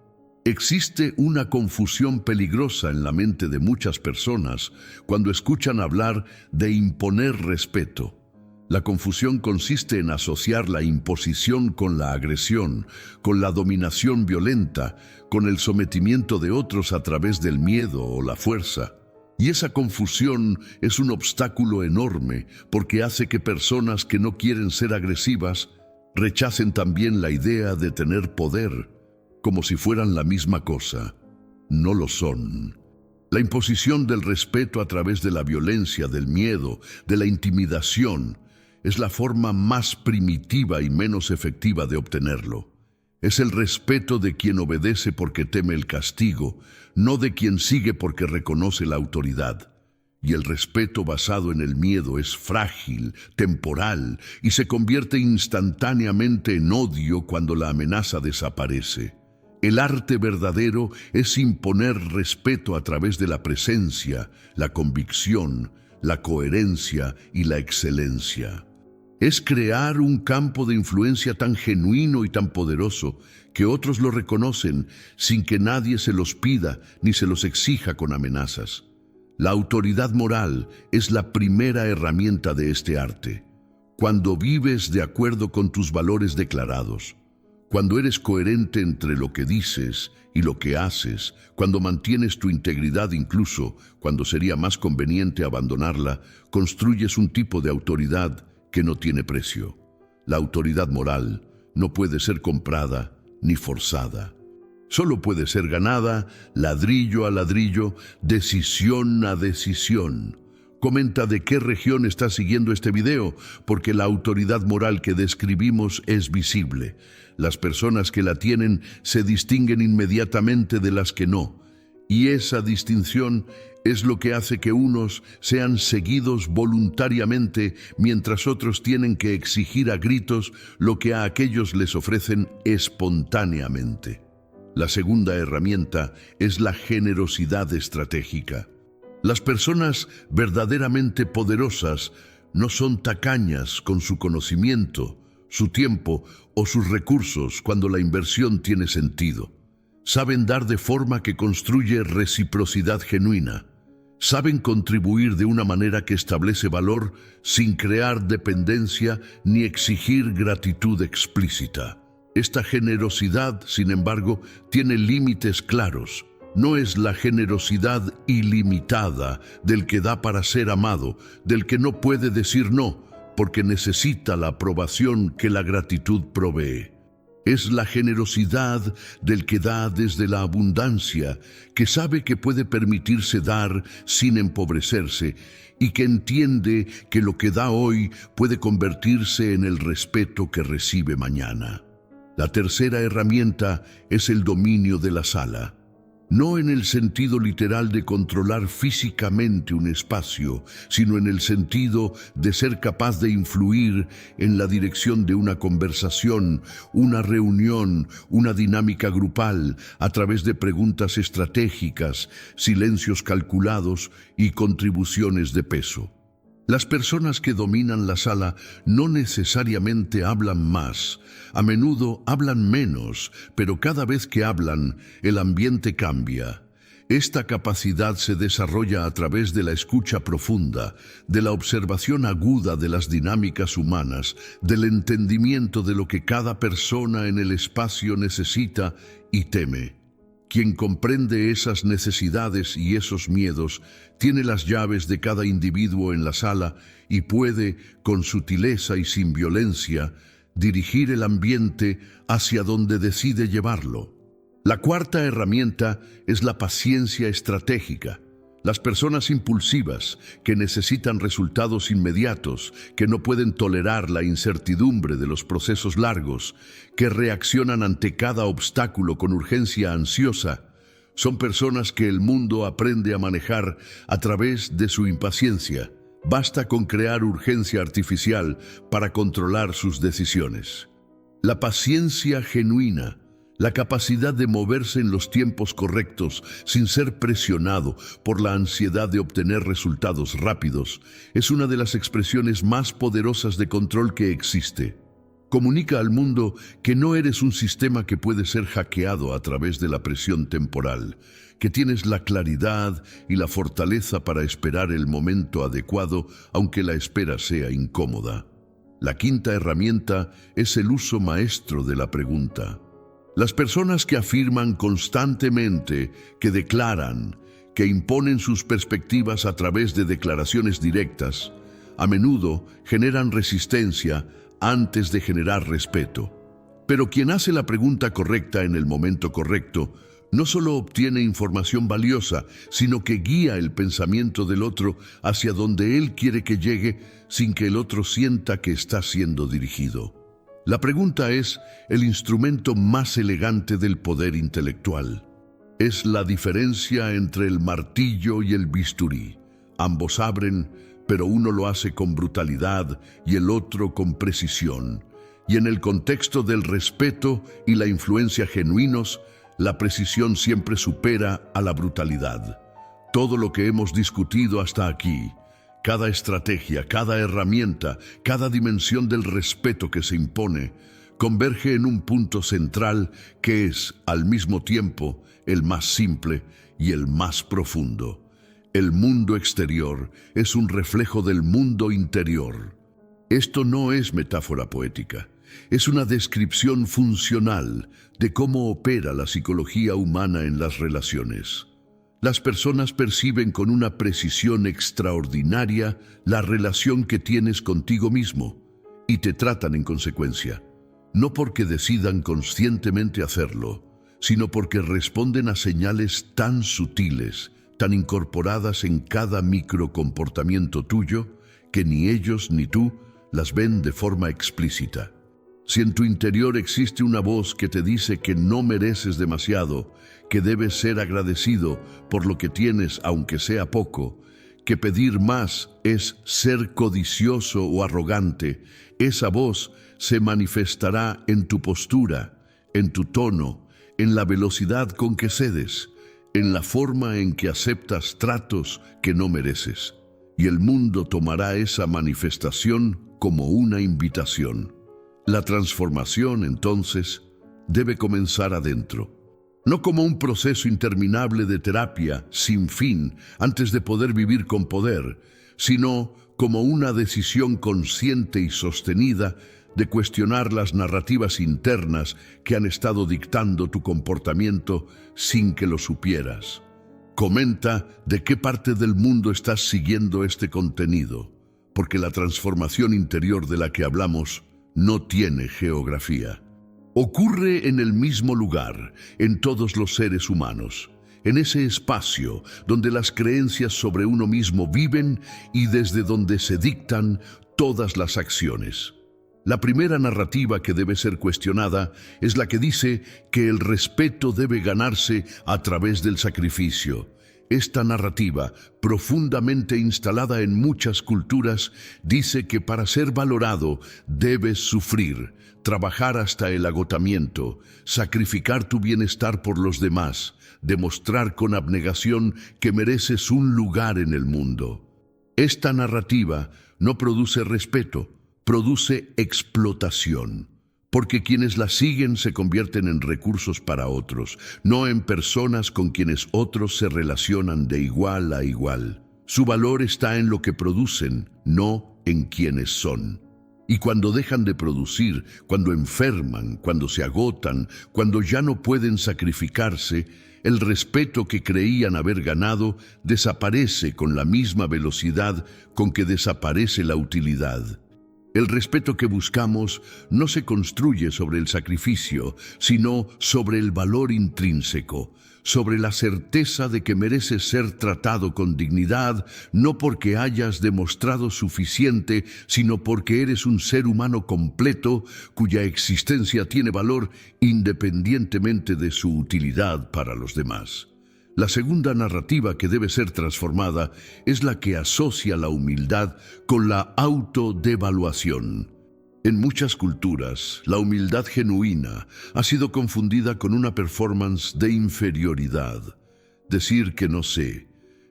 [SPEAKER 1] Existe una confusión peligrosa en la mente de muchas personas cuando escuchan hablar de imponer respeto. La confusión consiste en asociar la imposición con la agresión, con la dominación violenta, con el sometimiento de otros a través del miedo o la fuerza. Y esa confusión es un obstáculo enorme porque hace que personas que no quieren ser agresivas rechacen también la idea de tener poder, como si fueran la misma cosa. No lo son. La imposición del respeto a través de la violencia, del miedo, de la intimidación, es la forma más primitiva y menos efectiva de obtenerlo. Es el respeto de quien obedece porque teme el castigo, no de quien sigue porque reconoce la autoridad. Y el respeto basado en el miedo es frágil, temporal, y se convierte instantáneamente en odio cuando la amenaza desaparece. El arte verdadero es imponer respeto a través de la presencia, la convicción, la coherencia y la excelencia. Es crear un campo de influencia tan genuino y tan poderoso que otros lo reconocen sin que nadie se los pida ni se los exija con amenazas. La autoridad moral es la primera herramienta de este arte. Cuando vives de acuerdo con tus valores declarados, cuando eres coherente entre lo que dices y lo que haces, cuando mantienes tu integridad incluso cuando sería más conveniente abandonarla, construyes un tipo de autoridad que no tiene precio. La autoridad moral no puede ser comprada ni forzada. Solo puede ser ganada ladrillo a ladrillo, decisión a decisión. Comenta de qué región estás siguiendo este video, porque la autoridad moral que describimos es visible. Las personas que la tienen se distinguen inmediatamente de las que no. Y esa distinción es lo que hace que unos sean seguidos voluntariamente mientras otros tienen que exigir a gritos lo que a aquellos les ofrecen espontáneamente. La segunda herramienta es la generosidad estratégica. Las personas verdaderamente poderosas no son tacañas con su conocimiento, su tiempo o sus recursos cuando la inversión tiene sentido. Saben dar de forma que construye reciprocidad genuina. Saben contribuir de una manera que establece valor sin crear dependencia ni exigir gratitud explícita. Esta generosidad, sin embargo, tiene límites claros. No es la generosidad ilimitada del que da para ser amado, del que no puede decir no, porque necesita la aprobación que la gratitud provee. Es la generosidad del que da desde la abundancia, que sabe que puede permitirse dar sin empobrecerse y que entiende que lo que da hoy puede convertirse en el respeto que recibe mañana. La tercera herramienta es el dominio de la sala. no en el sentido literal de controlar físicamente un espacio, sino en el sentido de ser capaz de influir en la dirección de una conversación, una reunión, una dinámica grupal, a través de preguntas estratégicas, silencios calculados y contribuciones de peso. Las personas que dominan la sala no necesariamente hablan más, a menudo hablan menos, pero cada vez que hablan, el ambiente cambia. Esta capacidad se desarrolla a través de la escucha profunda, de la observación aguda de las dinámicas humanas, del entendimiento de lo que cada persona en el espacio necesita y teme. Quien comprende esas necesidades y esos miedos tiene las llaves de cada individuo en la sala y puede, con sutileza y sin violencia, dirigir el ambiente hacia donde decide llevarlo. La cuarta herramienta es la paciencia estratégica. Las personas impulsivas, que necesitan resultados inmediatos, que no pueden tolerar la incertidumbre de los procesos largos, que reaccionan ante cada obstáculo con urgencia ansiosa, son personas que el mundo aprende a manejar a través de su impaciencia. Basta con crear urgencia artificial para controlar sus decisiones. La paciencia genuina, la capacidad de moverse en los tiempos correctos sin ser presionado por la ansiedad de obtener resultados rápidos, es una de las expresiones más poderosas de control que existe. Comunica al mundo que no eres un sistema que puede ser hackeado a través de la presión temporal, que tienes la claridad y la fortaleza para esperar el momento adecuado, aunque la espera sea incómoda. La quinta herramienta es el uso maestro de la pregunta. Las personas que afirman constantemente, que declaran, que imponen sus perspectivas a través de declaraciones directas, a menudo generan resistencia antes de generar respeto. Pero quien hace la pregunta correcta en el momento correcto, no solo obtiene información valiosa, sino que guía el pensamiento del otro hacia donde él quiere que llegue sin que el otro sienta que está siendo dirigido. La pregunta es el instrumento más elegante del poder intelectual. Es la diferencia entre el martillo y el bisturí. Ambos abren, pero uno lo hace con brutalidad y el otro con precisión. Y en el contexto del respeto y la influencia genuinos, la precisión siempre supera a la brutalidad. Todo lo que hemos discutido hasta aquí, cada estrategia, cada herramienta, cada dimensión del respeto que se impone, converge en un punto central que es, al mismo tiempo, el más simple y el más profundo. El mundo exterior es un reflejo del mundo interior. Esto no es metáfora poética, es una descripción funcional de cómo opera la psicología humana en las relaciones. Las personas perciben con una precisión extraordinaria la relación que tienes contigo mismo y te tratan en consecuencia, no porque decidan conscientemente hacerlo, sino porque responden a señales tan sutiles, tan incorporadas en cada microcomportamiento tuyo, que ni ellos ni tú las ven de forma explícita. Si en tu interior existe una voz que te dice que no mereces demasiado, que debes ser agradecido por lo que tienes aunque sea poco, que pedir más es ser codicioso o arrogante, esa voz se manifestará en tu postura, en tu tono, en la velocidad con que cedes, en la forma en que aceptas tratos que no mereces. Y el mundo tomará esa manifestación como una invitación. La transformación, entonces, debe comenzar adentro. No como un proceso interminable de terapia sin fin antes de poder vivir con poder, sino como una decisión consciente y sostenida de cuestionar las narrativas internas que han estado dictando tu comportamiento sin que lo supieras. Comenta de qué parte del mundo estás siguiendo este contenido, porque la transformación interior de la que hablamos no tiene geografía. Ocurre en el mismo lugar, en todos los seres humanos, en ese espacio donde las creencias sobre uno mismo viven y desde donde se dictan todas las acciones. La primera narrativa que debe ser cuestionada es la que dice que el respeto debe ganarse a través del sacrificio. Esta narrativa, profundamente instalada en muchas culturas, dice que para ser valorado debes sufrir, trabajar hasta el agotamiento, sacrificar tu bienestar por los demás, demostrar con abnegación que mereces un lugar en el mundo. Esta narrativa no produce respeto, produce explotación, porque quienes la siguen se convierten en recursos para otros, no en personas con quienes otros se relacionan de igual a igual. Su valor está en lo que producen, no en quienes son. Y cuando dejan de producir, cuando enferman, cuando se agotan, cuando ya no pueden sacrificarse, el respeto que creían haber ganado desaparece con la misma velocidad con que desaparece la utilidad. El respeto que buscamos no se construye sobre el sacrificio, sino sobre el valor intrínseco, sobre la certeza de que mereces ser tratado con dignidad, no porque hayas demostrado suficiente, sino porque eres un ser humano completo cuya existencia tiene valor independientemente de su utilidad para los demás. La segunda narrativa que debe ser transformada es la que asocia la humildad con la autodevaluación. En muchas culturas, la humildad genuina ha sido confundida con una performance de inferioridad. Decir que no sé,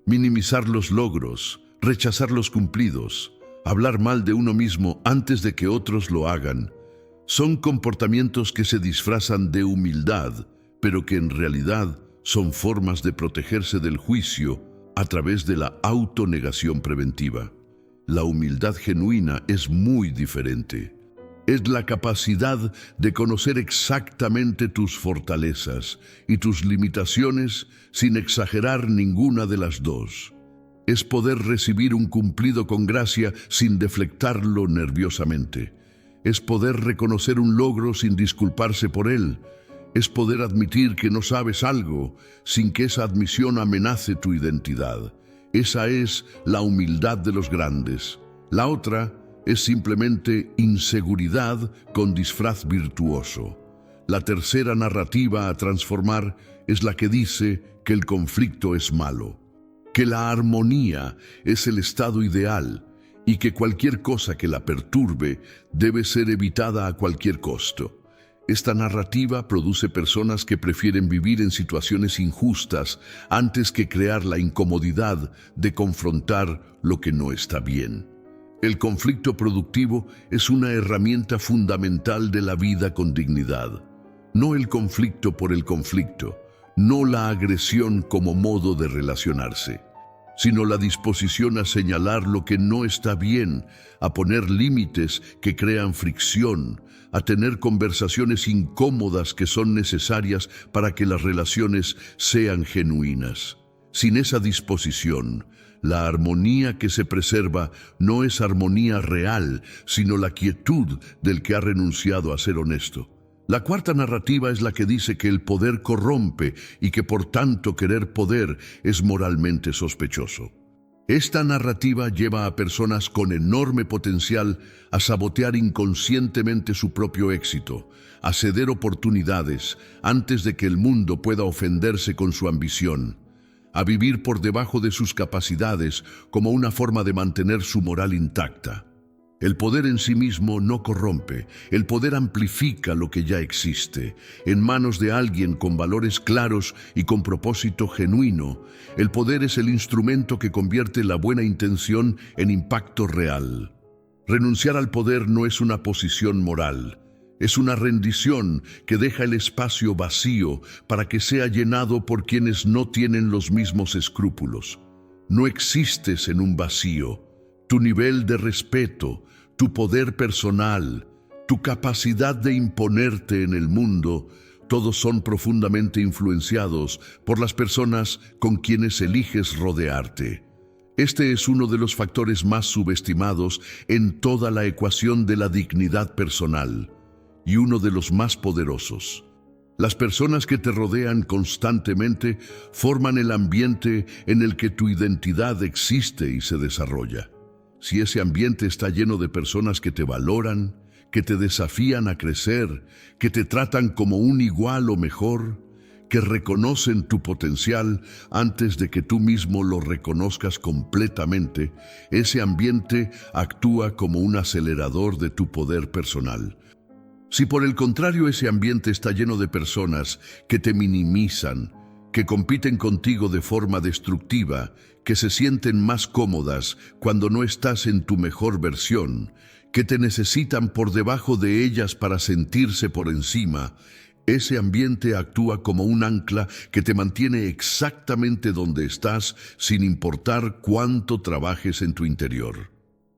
[SPEAKER 1] minimizar los logros, rechazar los cumplidos, hablar mal de uno mismo antes de que otros lo hagan, son comportamientos que se disfrazan de humildad, pero que en realidad son formas de protegerse del juicio a través de la autonegación preventiva. La humildad genuina es muy diferente. Es la capacidad de conocer exactamente tus fortalezas y tus limitaciones sin exagerar ninguna de las dos. Es poder recibir un cumplido con gracia sin deflectarlo nerviosamente. Es poder reconocer un logro sin disculparse por él. Es poder admitir que no sabes algo sin que esa admisión amenace tu identidad. Esa es la humildad de los grandes. La otra es simplemente inseguridad con disfraz virtuoso. La tercera narrativa a transformar es la que dice que el conflicto es malo, que la armonía es el estado ideal y que cualquier cosa que la perturbe debe ser evitada a cualquier costo. Esta narrativa produce personas que prefieren vivir en situaciones injustas antes que crear la incomodidad de confrontar lo que no está bien. El conflicto productivo es una herramienta fundamental de la vida con dignidad. No el conflicto por el conflicto, no la agresión como modo de relacionarse, sino la disposición a señalar lo que no está bien, a poner límites que crean fricción, a tener conversaciones incómodas que son necesarias para que las relaciones sean genuinas. Sin esa disposición, la armonía que se preserva no es armonía real, sino la quietud del que ha renunciado a ser honesto. La cuarta narrativa es la que dice que el poder corrompe y que por tanto querer poder es moralmente sospechoso. Esta narrativa lleva a personas con enorme potencial a sabotear inconscientemente su propio éxito, a ceder oportunidades antes de que el mundo pueda ofenderse con su ambición, a vivir por debajo de sus capacidades como una forma de mantener su moral intacta. El poder en sí mismo no corrompe, el poder amplifica lo que ya existe. En manos de alguien con valores claros y con propósito genuino, el poder es el instrumento que convierte la buena intención en impacto real. Renunciar al poder no es una posición moral, es una rendición que deja el espacio vacío para que sea llenado por quienes no tienen los mismos escrúpulos. No existes en un vacío. Tu nivel de respeto, tu poder personal, tu capacidad de imponerte en el mundo, todos son profundamente influenciados por las personas con quienes eliges rodearte. Este es uno de los factores más subestimados en toda la ecuación de la dignidad personal y uno de los más poderosos. Las personas que te rodean constantemente forman el ambiente en el que tu identidad existe y se desarrolla. Si ese ambiente está lleno de personas que te valoran, que te desafían a crecer, que te tratan como un igual o mejor, que reconocen tu potencial antes de que tú mismo lo reconozcas completamente, ese ambiente actúa como un acelerador de tu poder personal. Si por el contrario ese ambiente está lleno de personas que te minimizan, que compiten contigo de forma destructiva, que se sienten más cómodas cuando no estás en tu mejor versión, que te necesitan por debajo de ellas para sentirse por encima, ese ambiente actúa como un ancla que te mantiene exactamente donde estás sin importar cuánto trabajes en tu interior.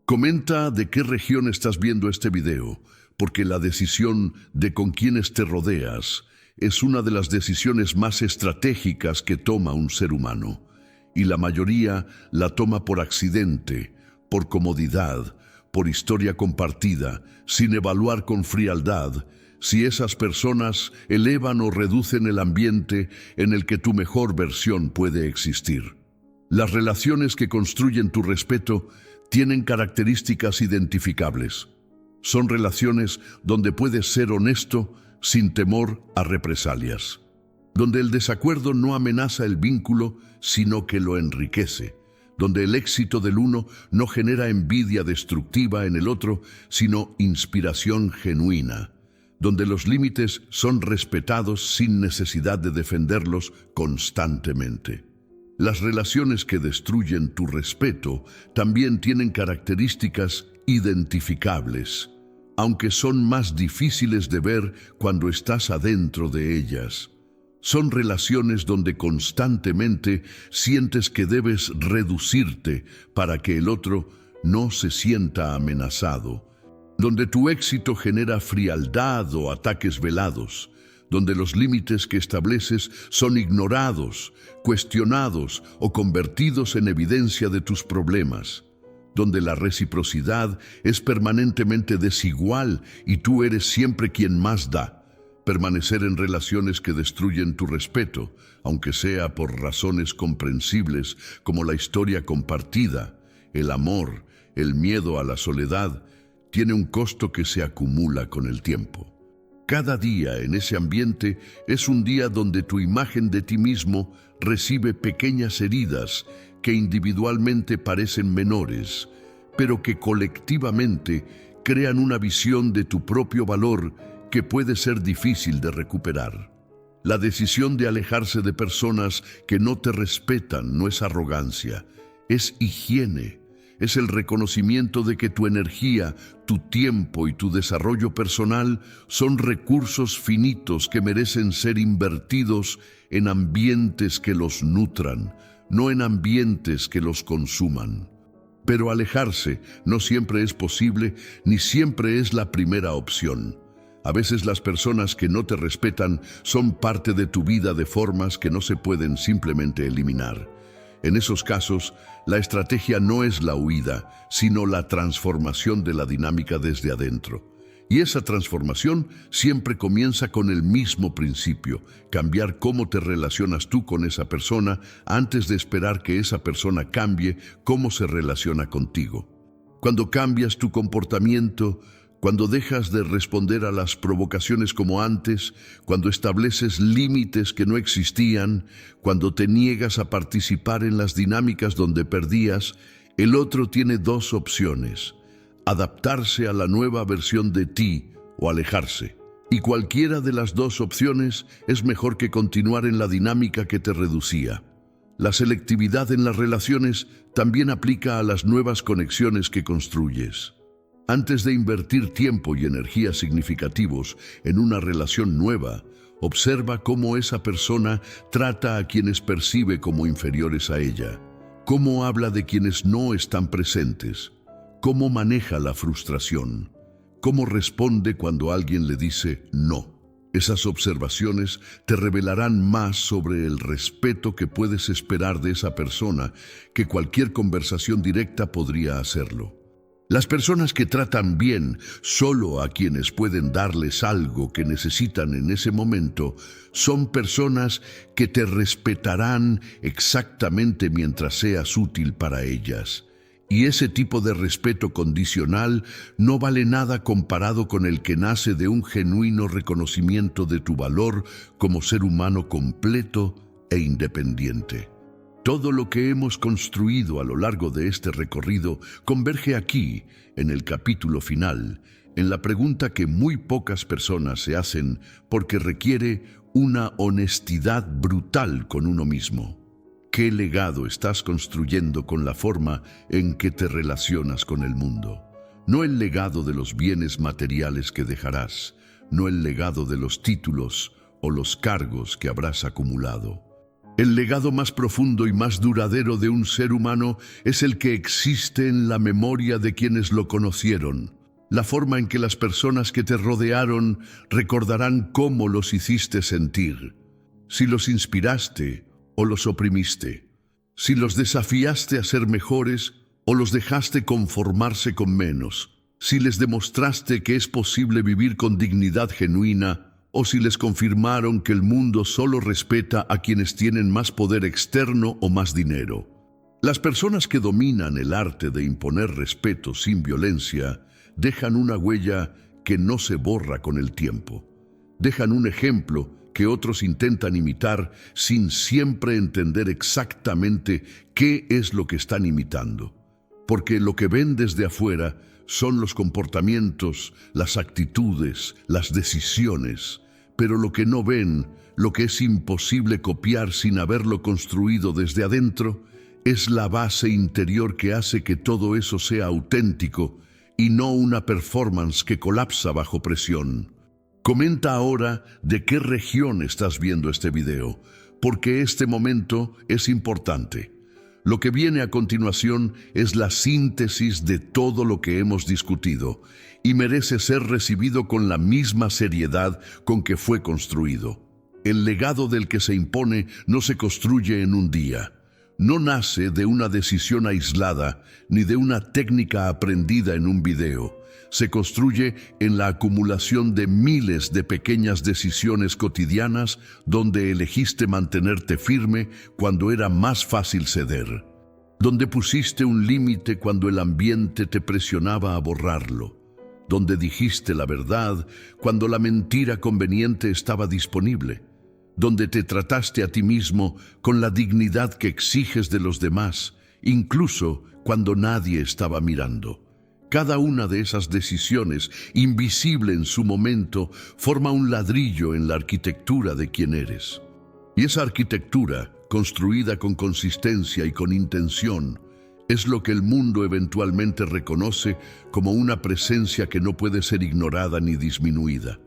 [SPEAKER 1] Comenta de qué región estás viendo este video, porque la decisión de con quiénes te rodeas es una de las decisiones más estratégicas que toma un ser humano. Y la mayoría la toma por accidente, por comodidad, por historia compartida, sin evaluar con frialdad si esas personas elevan o reducen el ambiente en el que tu mejor versión puede existir. Las relaciones que construyen tu respeto tienen características identificables. Son relaciones donde puedes ser honesto sin temor a represalias, donde el desacuerdo no amenaza el vínculo, sino que lo enriquece, donde el éxito del uno no genera envidia destructiva en el otro, sino inspiración genuina, donde los límites son respetados sin necesidad de defenderlos constantemente. Las relaciones que destruyen tu respeto también tienen características identificables, aunque son más difíciles de ver cuando estás adentro de ellas. Son relaciones donde constantemente sientes que debes reducirte para que el otro no se sienta amenazado, donde tu éxito genera frialdad o ataques velados, donde los límites que estableces son ignorados, cuestionados o convertidos en evidencia de tus problemas, donde la reciprocidad es permanentemente desigual y tú eres siempre quien más da. Permanecer en relaciones que destruyen tu respeto, aunque sea por razones comprensibles como la historia compartida, el amor, el miedo a la soledad, tiene un costo que se acumula con el tiempo. Cada día en ese ambiente es un día donde tu imagen de ti mismo recibe pequeñas heridas que individualmente parecen menores, pero que colectivamente crean una visión de tu propio valor que puede ser difícil de recuperar. La decisión de alejarse de personas que no te respetan no es arrogancia, es higiene. Es el reconocimiento de que tu energía, tu tiempo y tu desarrollo personal son recursos finitos que merecen ser invertidos en ambientes que los nutran, no en ambientes que los consuman. Pero alejarse no siempre es posible ni siempre es la primera opción. A veces las personas que no te respetan son parte de tu vida de formas que no se pueden simplemente eliminar. En esos casos, la estrategia no es la huida, sino la transformación de la dinámica desde adentro. Y esa transformación siempre comienza con el mismo principio, cambiar cómo te relacionas tú con esa persona antes de esperar que esa persona cambie cómo se relaciona contigo. Cuando cambias tu comportamiento, cuando dejas de responder a las provocaciones como antes, cuando estableces límites que no existían, cuando te niegas a participar en las dinámicas donde perdías, el otro tiene dos opciones: adaptarse a la nueva versión de ti o alejarse. Y cualquiera de las dos opciones es mejor que continuar en la dinámica que te reducía. La selectividad en las relaciones también aplica a las nuevas conexiones que construyes. Antes de invertir tiempo y energía significativos en una relación nueva, observa cómo esa persona trata a quienes percibe como inferiores a ella, cómo habla de quienes no están presentes, cómo maneja la frustración, cómo responde cuando alguien le dice no. Esas observaciones te revelarán más sobre el respeto que puedes esperar de esa persona que cualquier conversación directa podría hacerlo. Las personas que tratan bien solo a quienes pueden darles algo que necesitan en ese momento son personas que te respetarán exactamente mientras seas útil para ellas. Y ese tipo de respeto condicional no vale nada comparado con el que nace de un genuino reconocimiento de tu valor como ser humano completo e independiente. Todo lo que hemos construido a lo largo de este recorrido converge aquí, en el capítulo final, en la pregunta que muy pocas personas se hacen porque requiere una honestidad brutal con uno mismo. ¿Qué legado estás construyendo con la forma en que te relacionas con el mundo? No el legado de los bienes materiales que dejarás, no el legado de los títulos o los cargos que habrás acumulado. El legado más profundo y más duradero de un ser humano es el que existe en la memoria de quienes lo conocieron, la forma en que las personas que te rodearon recordarán cómo los hiciste sentir, si los inspiraste o los oprimiste, si los desafiaste a ser mejores o los dejaste conformarse con menos, si les demostraste que es posible vivir con dignidad genuina o si les confirmaron que el mundo solo respeta a quienes tienen más poder externo o más dinero. Las personas que dominan el arte de imponer respeto sin violencia dejan una huella que no se borra con el tiempo. Dejan un ejemplo que otros intentan imitar sin siempre entender exactamente qué es lo que están imitando. Porque lo que ven desde afuera son los comportamientos, las actitudes, las decisiones, pero lo que no ven, lo que es imposible copiar sin haberlo construido desde adentro, es la base interior que hace que todo eso sea auténtico y no una performance que colapsa bajo presión. Comenta ahora de qué región estás viendo este video, porque este momento es importante. Lo que viene a continuación es la síntesis de todo lo que hemos discutido y merece ser recibido con la misma seriedad con que fue construido. El legado del que se impone no se construye en un día. No nace de una decisión aislada ni de una técnica aprendida en un video. Se construye en la acumulación de miles de pequeñas decisiones cotidianas donde elegiste mantenerte firme cuando era más fácil ceder, donde pusiste un límite cuando el ambiente te presionaba a borrarlo, donde dijiste la verdad cuando la mentira conveniente estaba disponible, donde te trataste a ti mismo con la dignidad que exiges de los demás, incluso cuando nadie estaba mirando. Cada una de esas decisiones, invisible en su momento, forma un ladrillo en la arquitectura de quien eres. Y esa arquitectura, construida con consistencia y con intención, es lo que el mundo eventualmente reconoce como una presencia que no puede ser ignorada ni disminuida.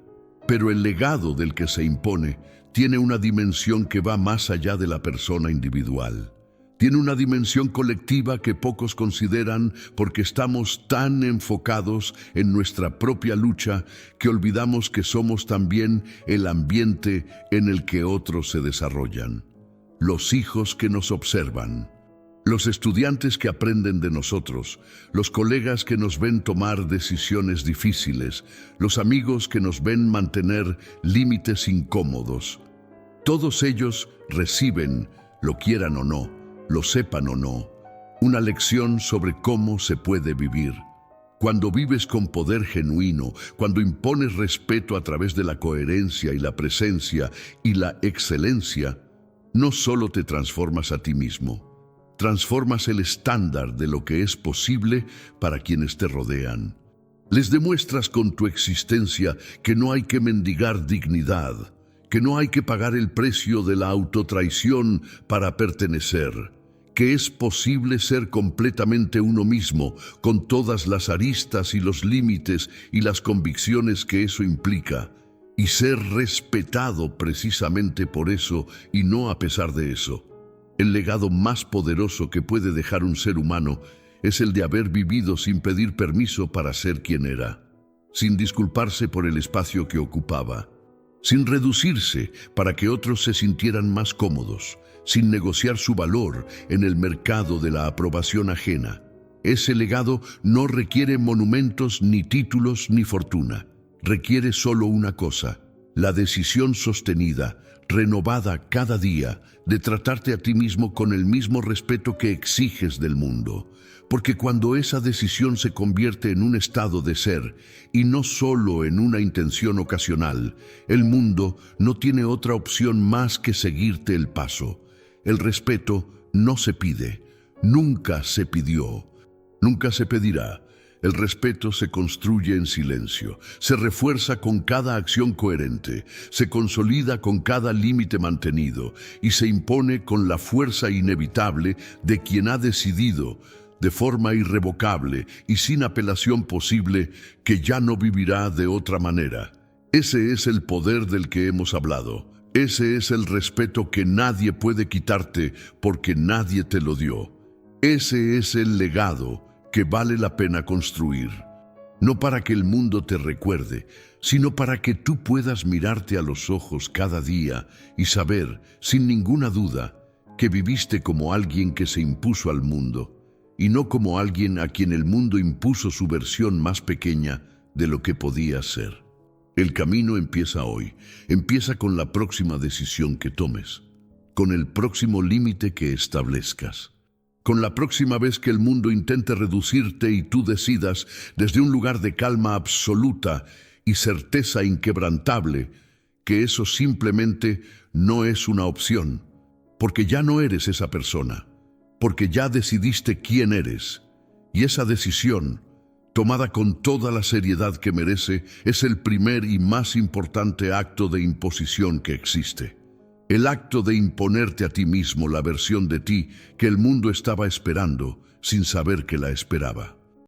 [SPEAKER 1] Pero el legado del que se impone tiene una dimensión que va más allá de la persona individual. Tiene una dimensión colectiva que pocos consideran porque estamos tan enfocados en nuestra propia lucha que olvidamos que somos también el ambiente en el que otros se desarrollan. Los hijos que nos observan, los estudiantes que aprenden de nosotros, los colegas que nos ven tomar decisiones difíciles, los amigos que nos ven mantener límites incómodos. Todos ellos reciben, lo quieran o no, lo sepan o no, una lección sobre cómo se puede vivir. Cuando vives con poder genuino, cuando impones respeto a través de la coherencia y la presencia y la excelencia, no solo te transformas a ti mismo, transformas el estándar de lo que es posible para quienes te rodean. Les demuestras con tu existencia que no hay que mendigar dignidad, que no hay que pagar el precio de la autotraición para pertenecer, que es posible ser completamente uno mismo, con todas las aristas y los límites y las convicciones que eso implica, y ser respetado precisamente por eso y no a pesar de eso. El legado más poderoso que puede dejar un ser humano es el de haber vivido sin pedir permiso para ser quien era, sin disculparse por el espacio que ocupaba, sin reducirse para que otros se sintieran más cómodos, sin negociar su valor en el mercado de la aprobación ajena. Ese legado no requiere monumentos, ni títulos, ni fortuna. Requiere solo una cosa: la decisión sostenida, renovada cada día, de tratarte a ti mismo con el mismo respeto que exiges del mundo. Porque cuando esa decisión se convierte en un estado de ser y no solo en una intención ocasional, el mundo no tiene otra opción más que seguirte el paso. El respeto no se pide, nunca se pidió, nunca se pedirá. El respeto se construye en silencio, se refuerza con cada acción coherente, se consolida con cada límite mantenido y se impone con la fuerza inevitable de quien ha decidido, de forma irrevocable y sin apelación posible, que ya no vivirá de otra manera. Ese es el poder del que hemos hablado. Ese es el respeto que nadie puede quitarte porque nadie te lo dio. Ese es el legado que vale la pena construir. No para que el mundo te recuerde, sino para que tú puedas mirarte a los ojos cada día y saber, sin ninguna duda, que viviste como alguien que se impuso al mundo, y no como alguien a quien el mundo impuso su versión más pequeña de lo que podía ser. El camino empieza hoy, empieza con la próxima decisión que tomes, con el próximo límite que establezcas, con la próxima vez que el mundo intente reducirte y tú decidas, desde un lugar de calma absoluta y certeza inquebrantable, que eso simplemente no es una opción, porque ya no eres esa persona, porque ya decidiste quién eres, y esa decisión, tomada con toda la seriedad que merece, es el primer y más importante acto de imposición que existe. El acto de imponerte a ti mismo la versión de ti que el mundo estaba esperando sin saber que la esperaba.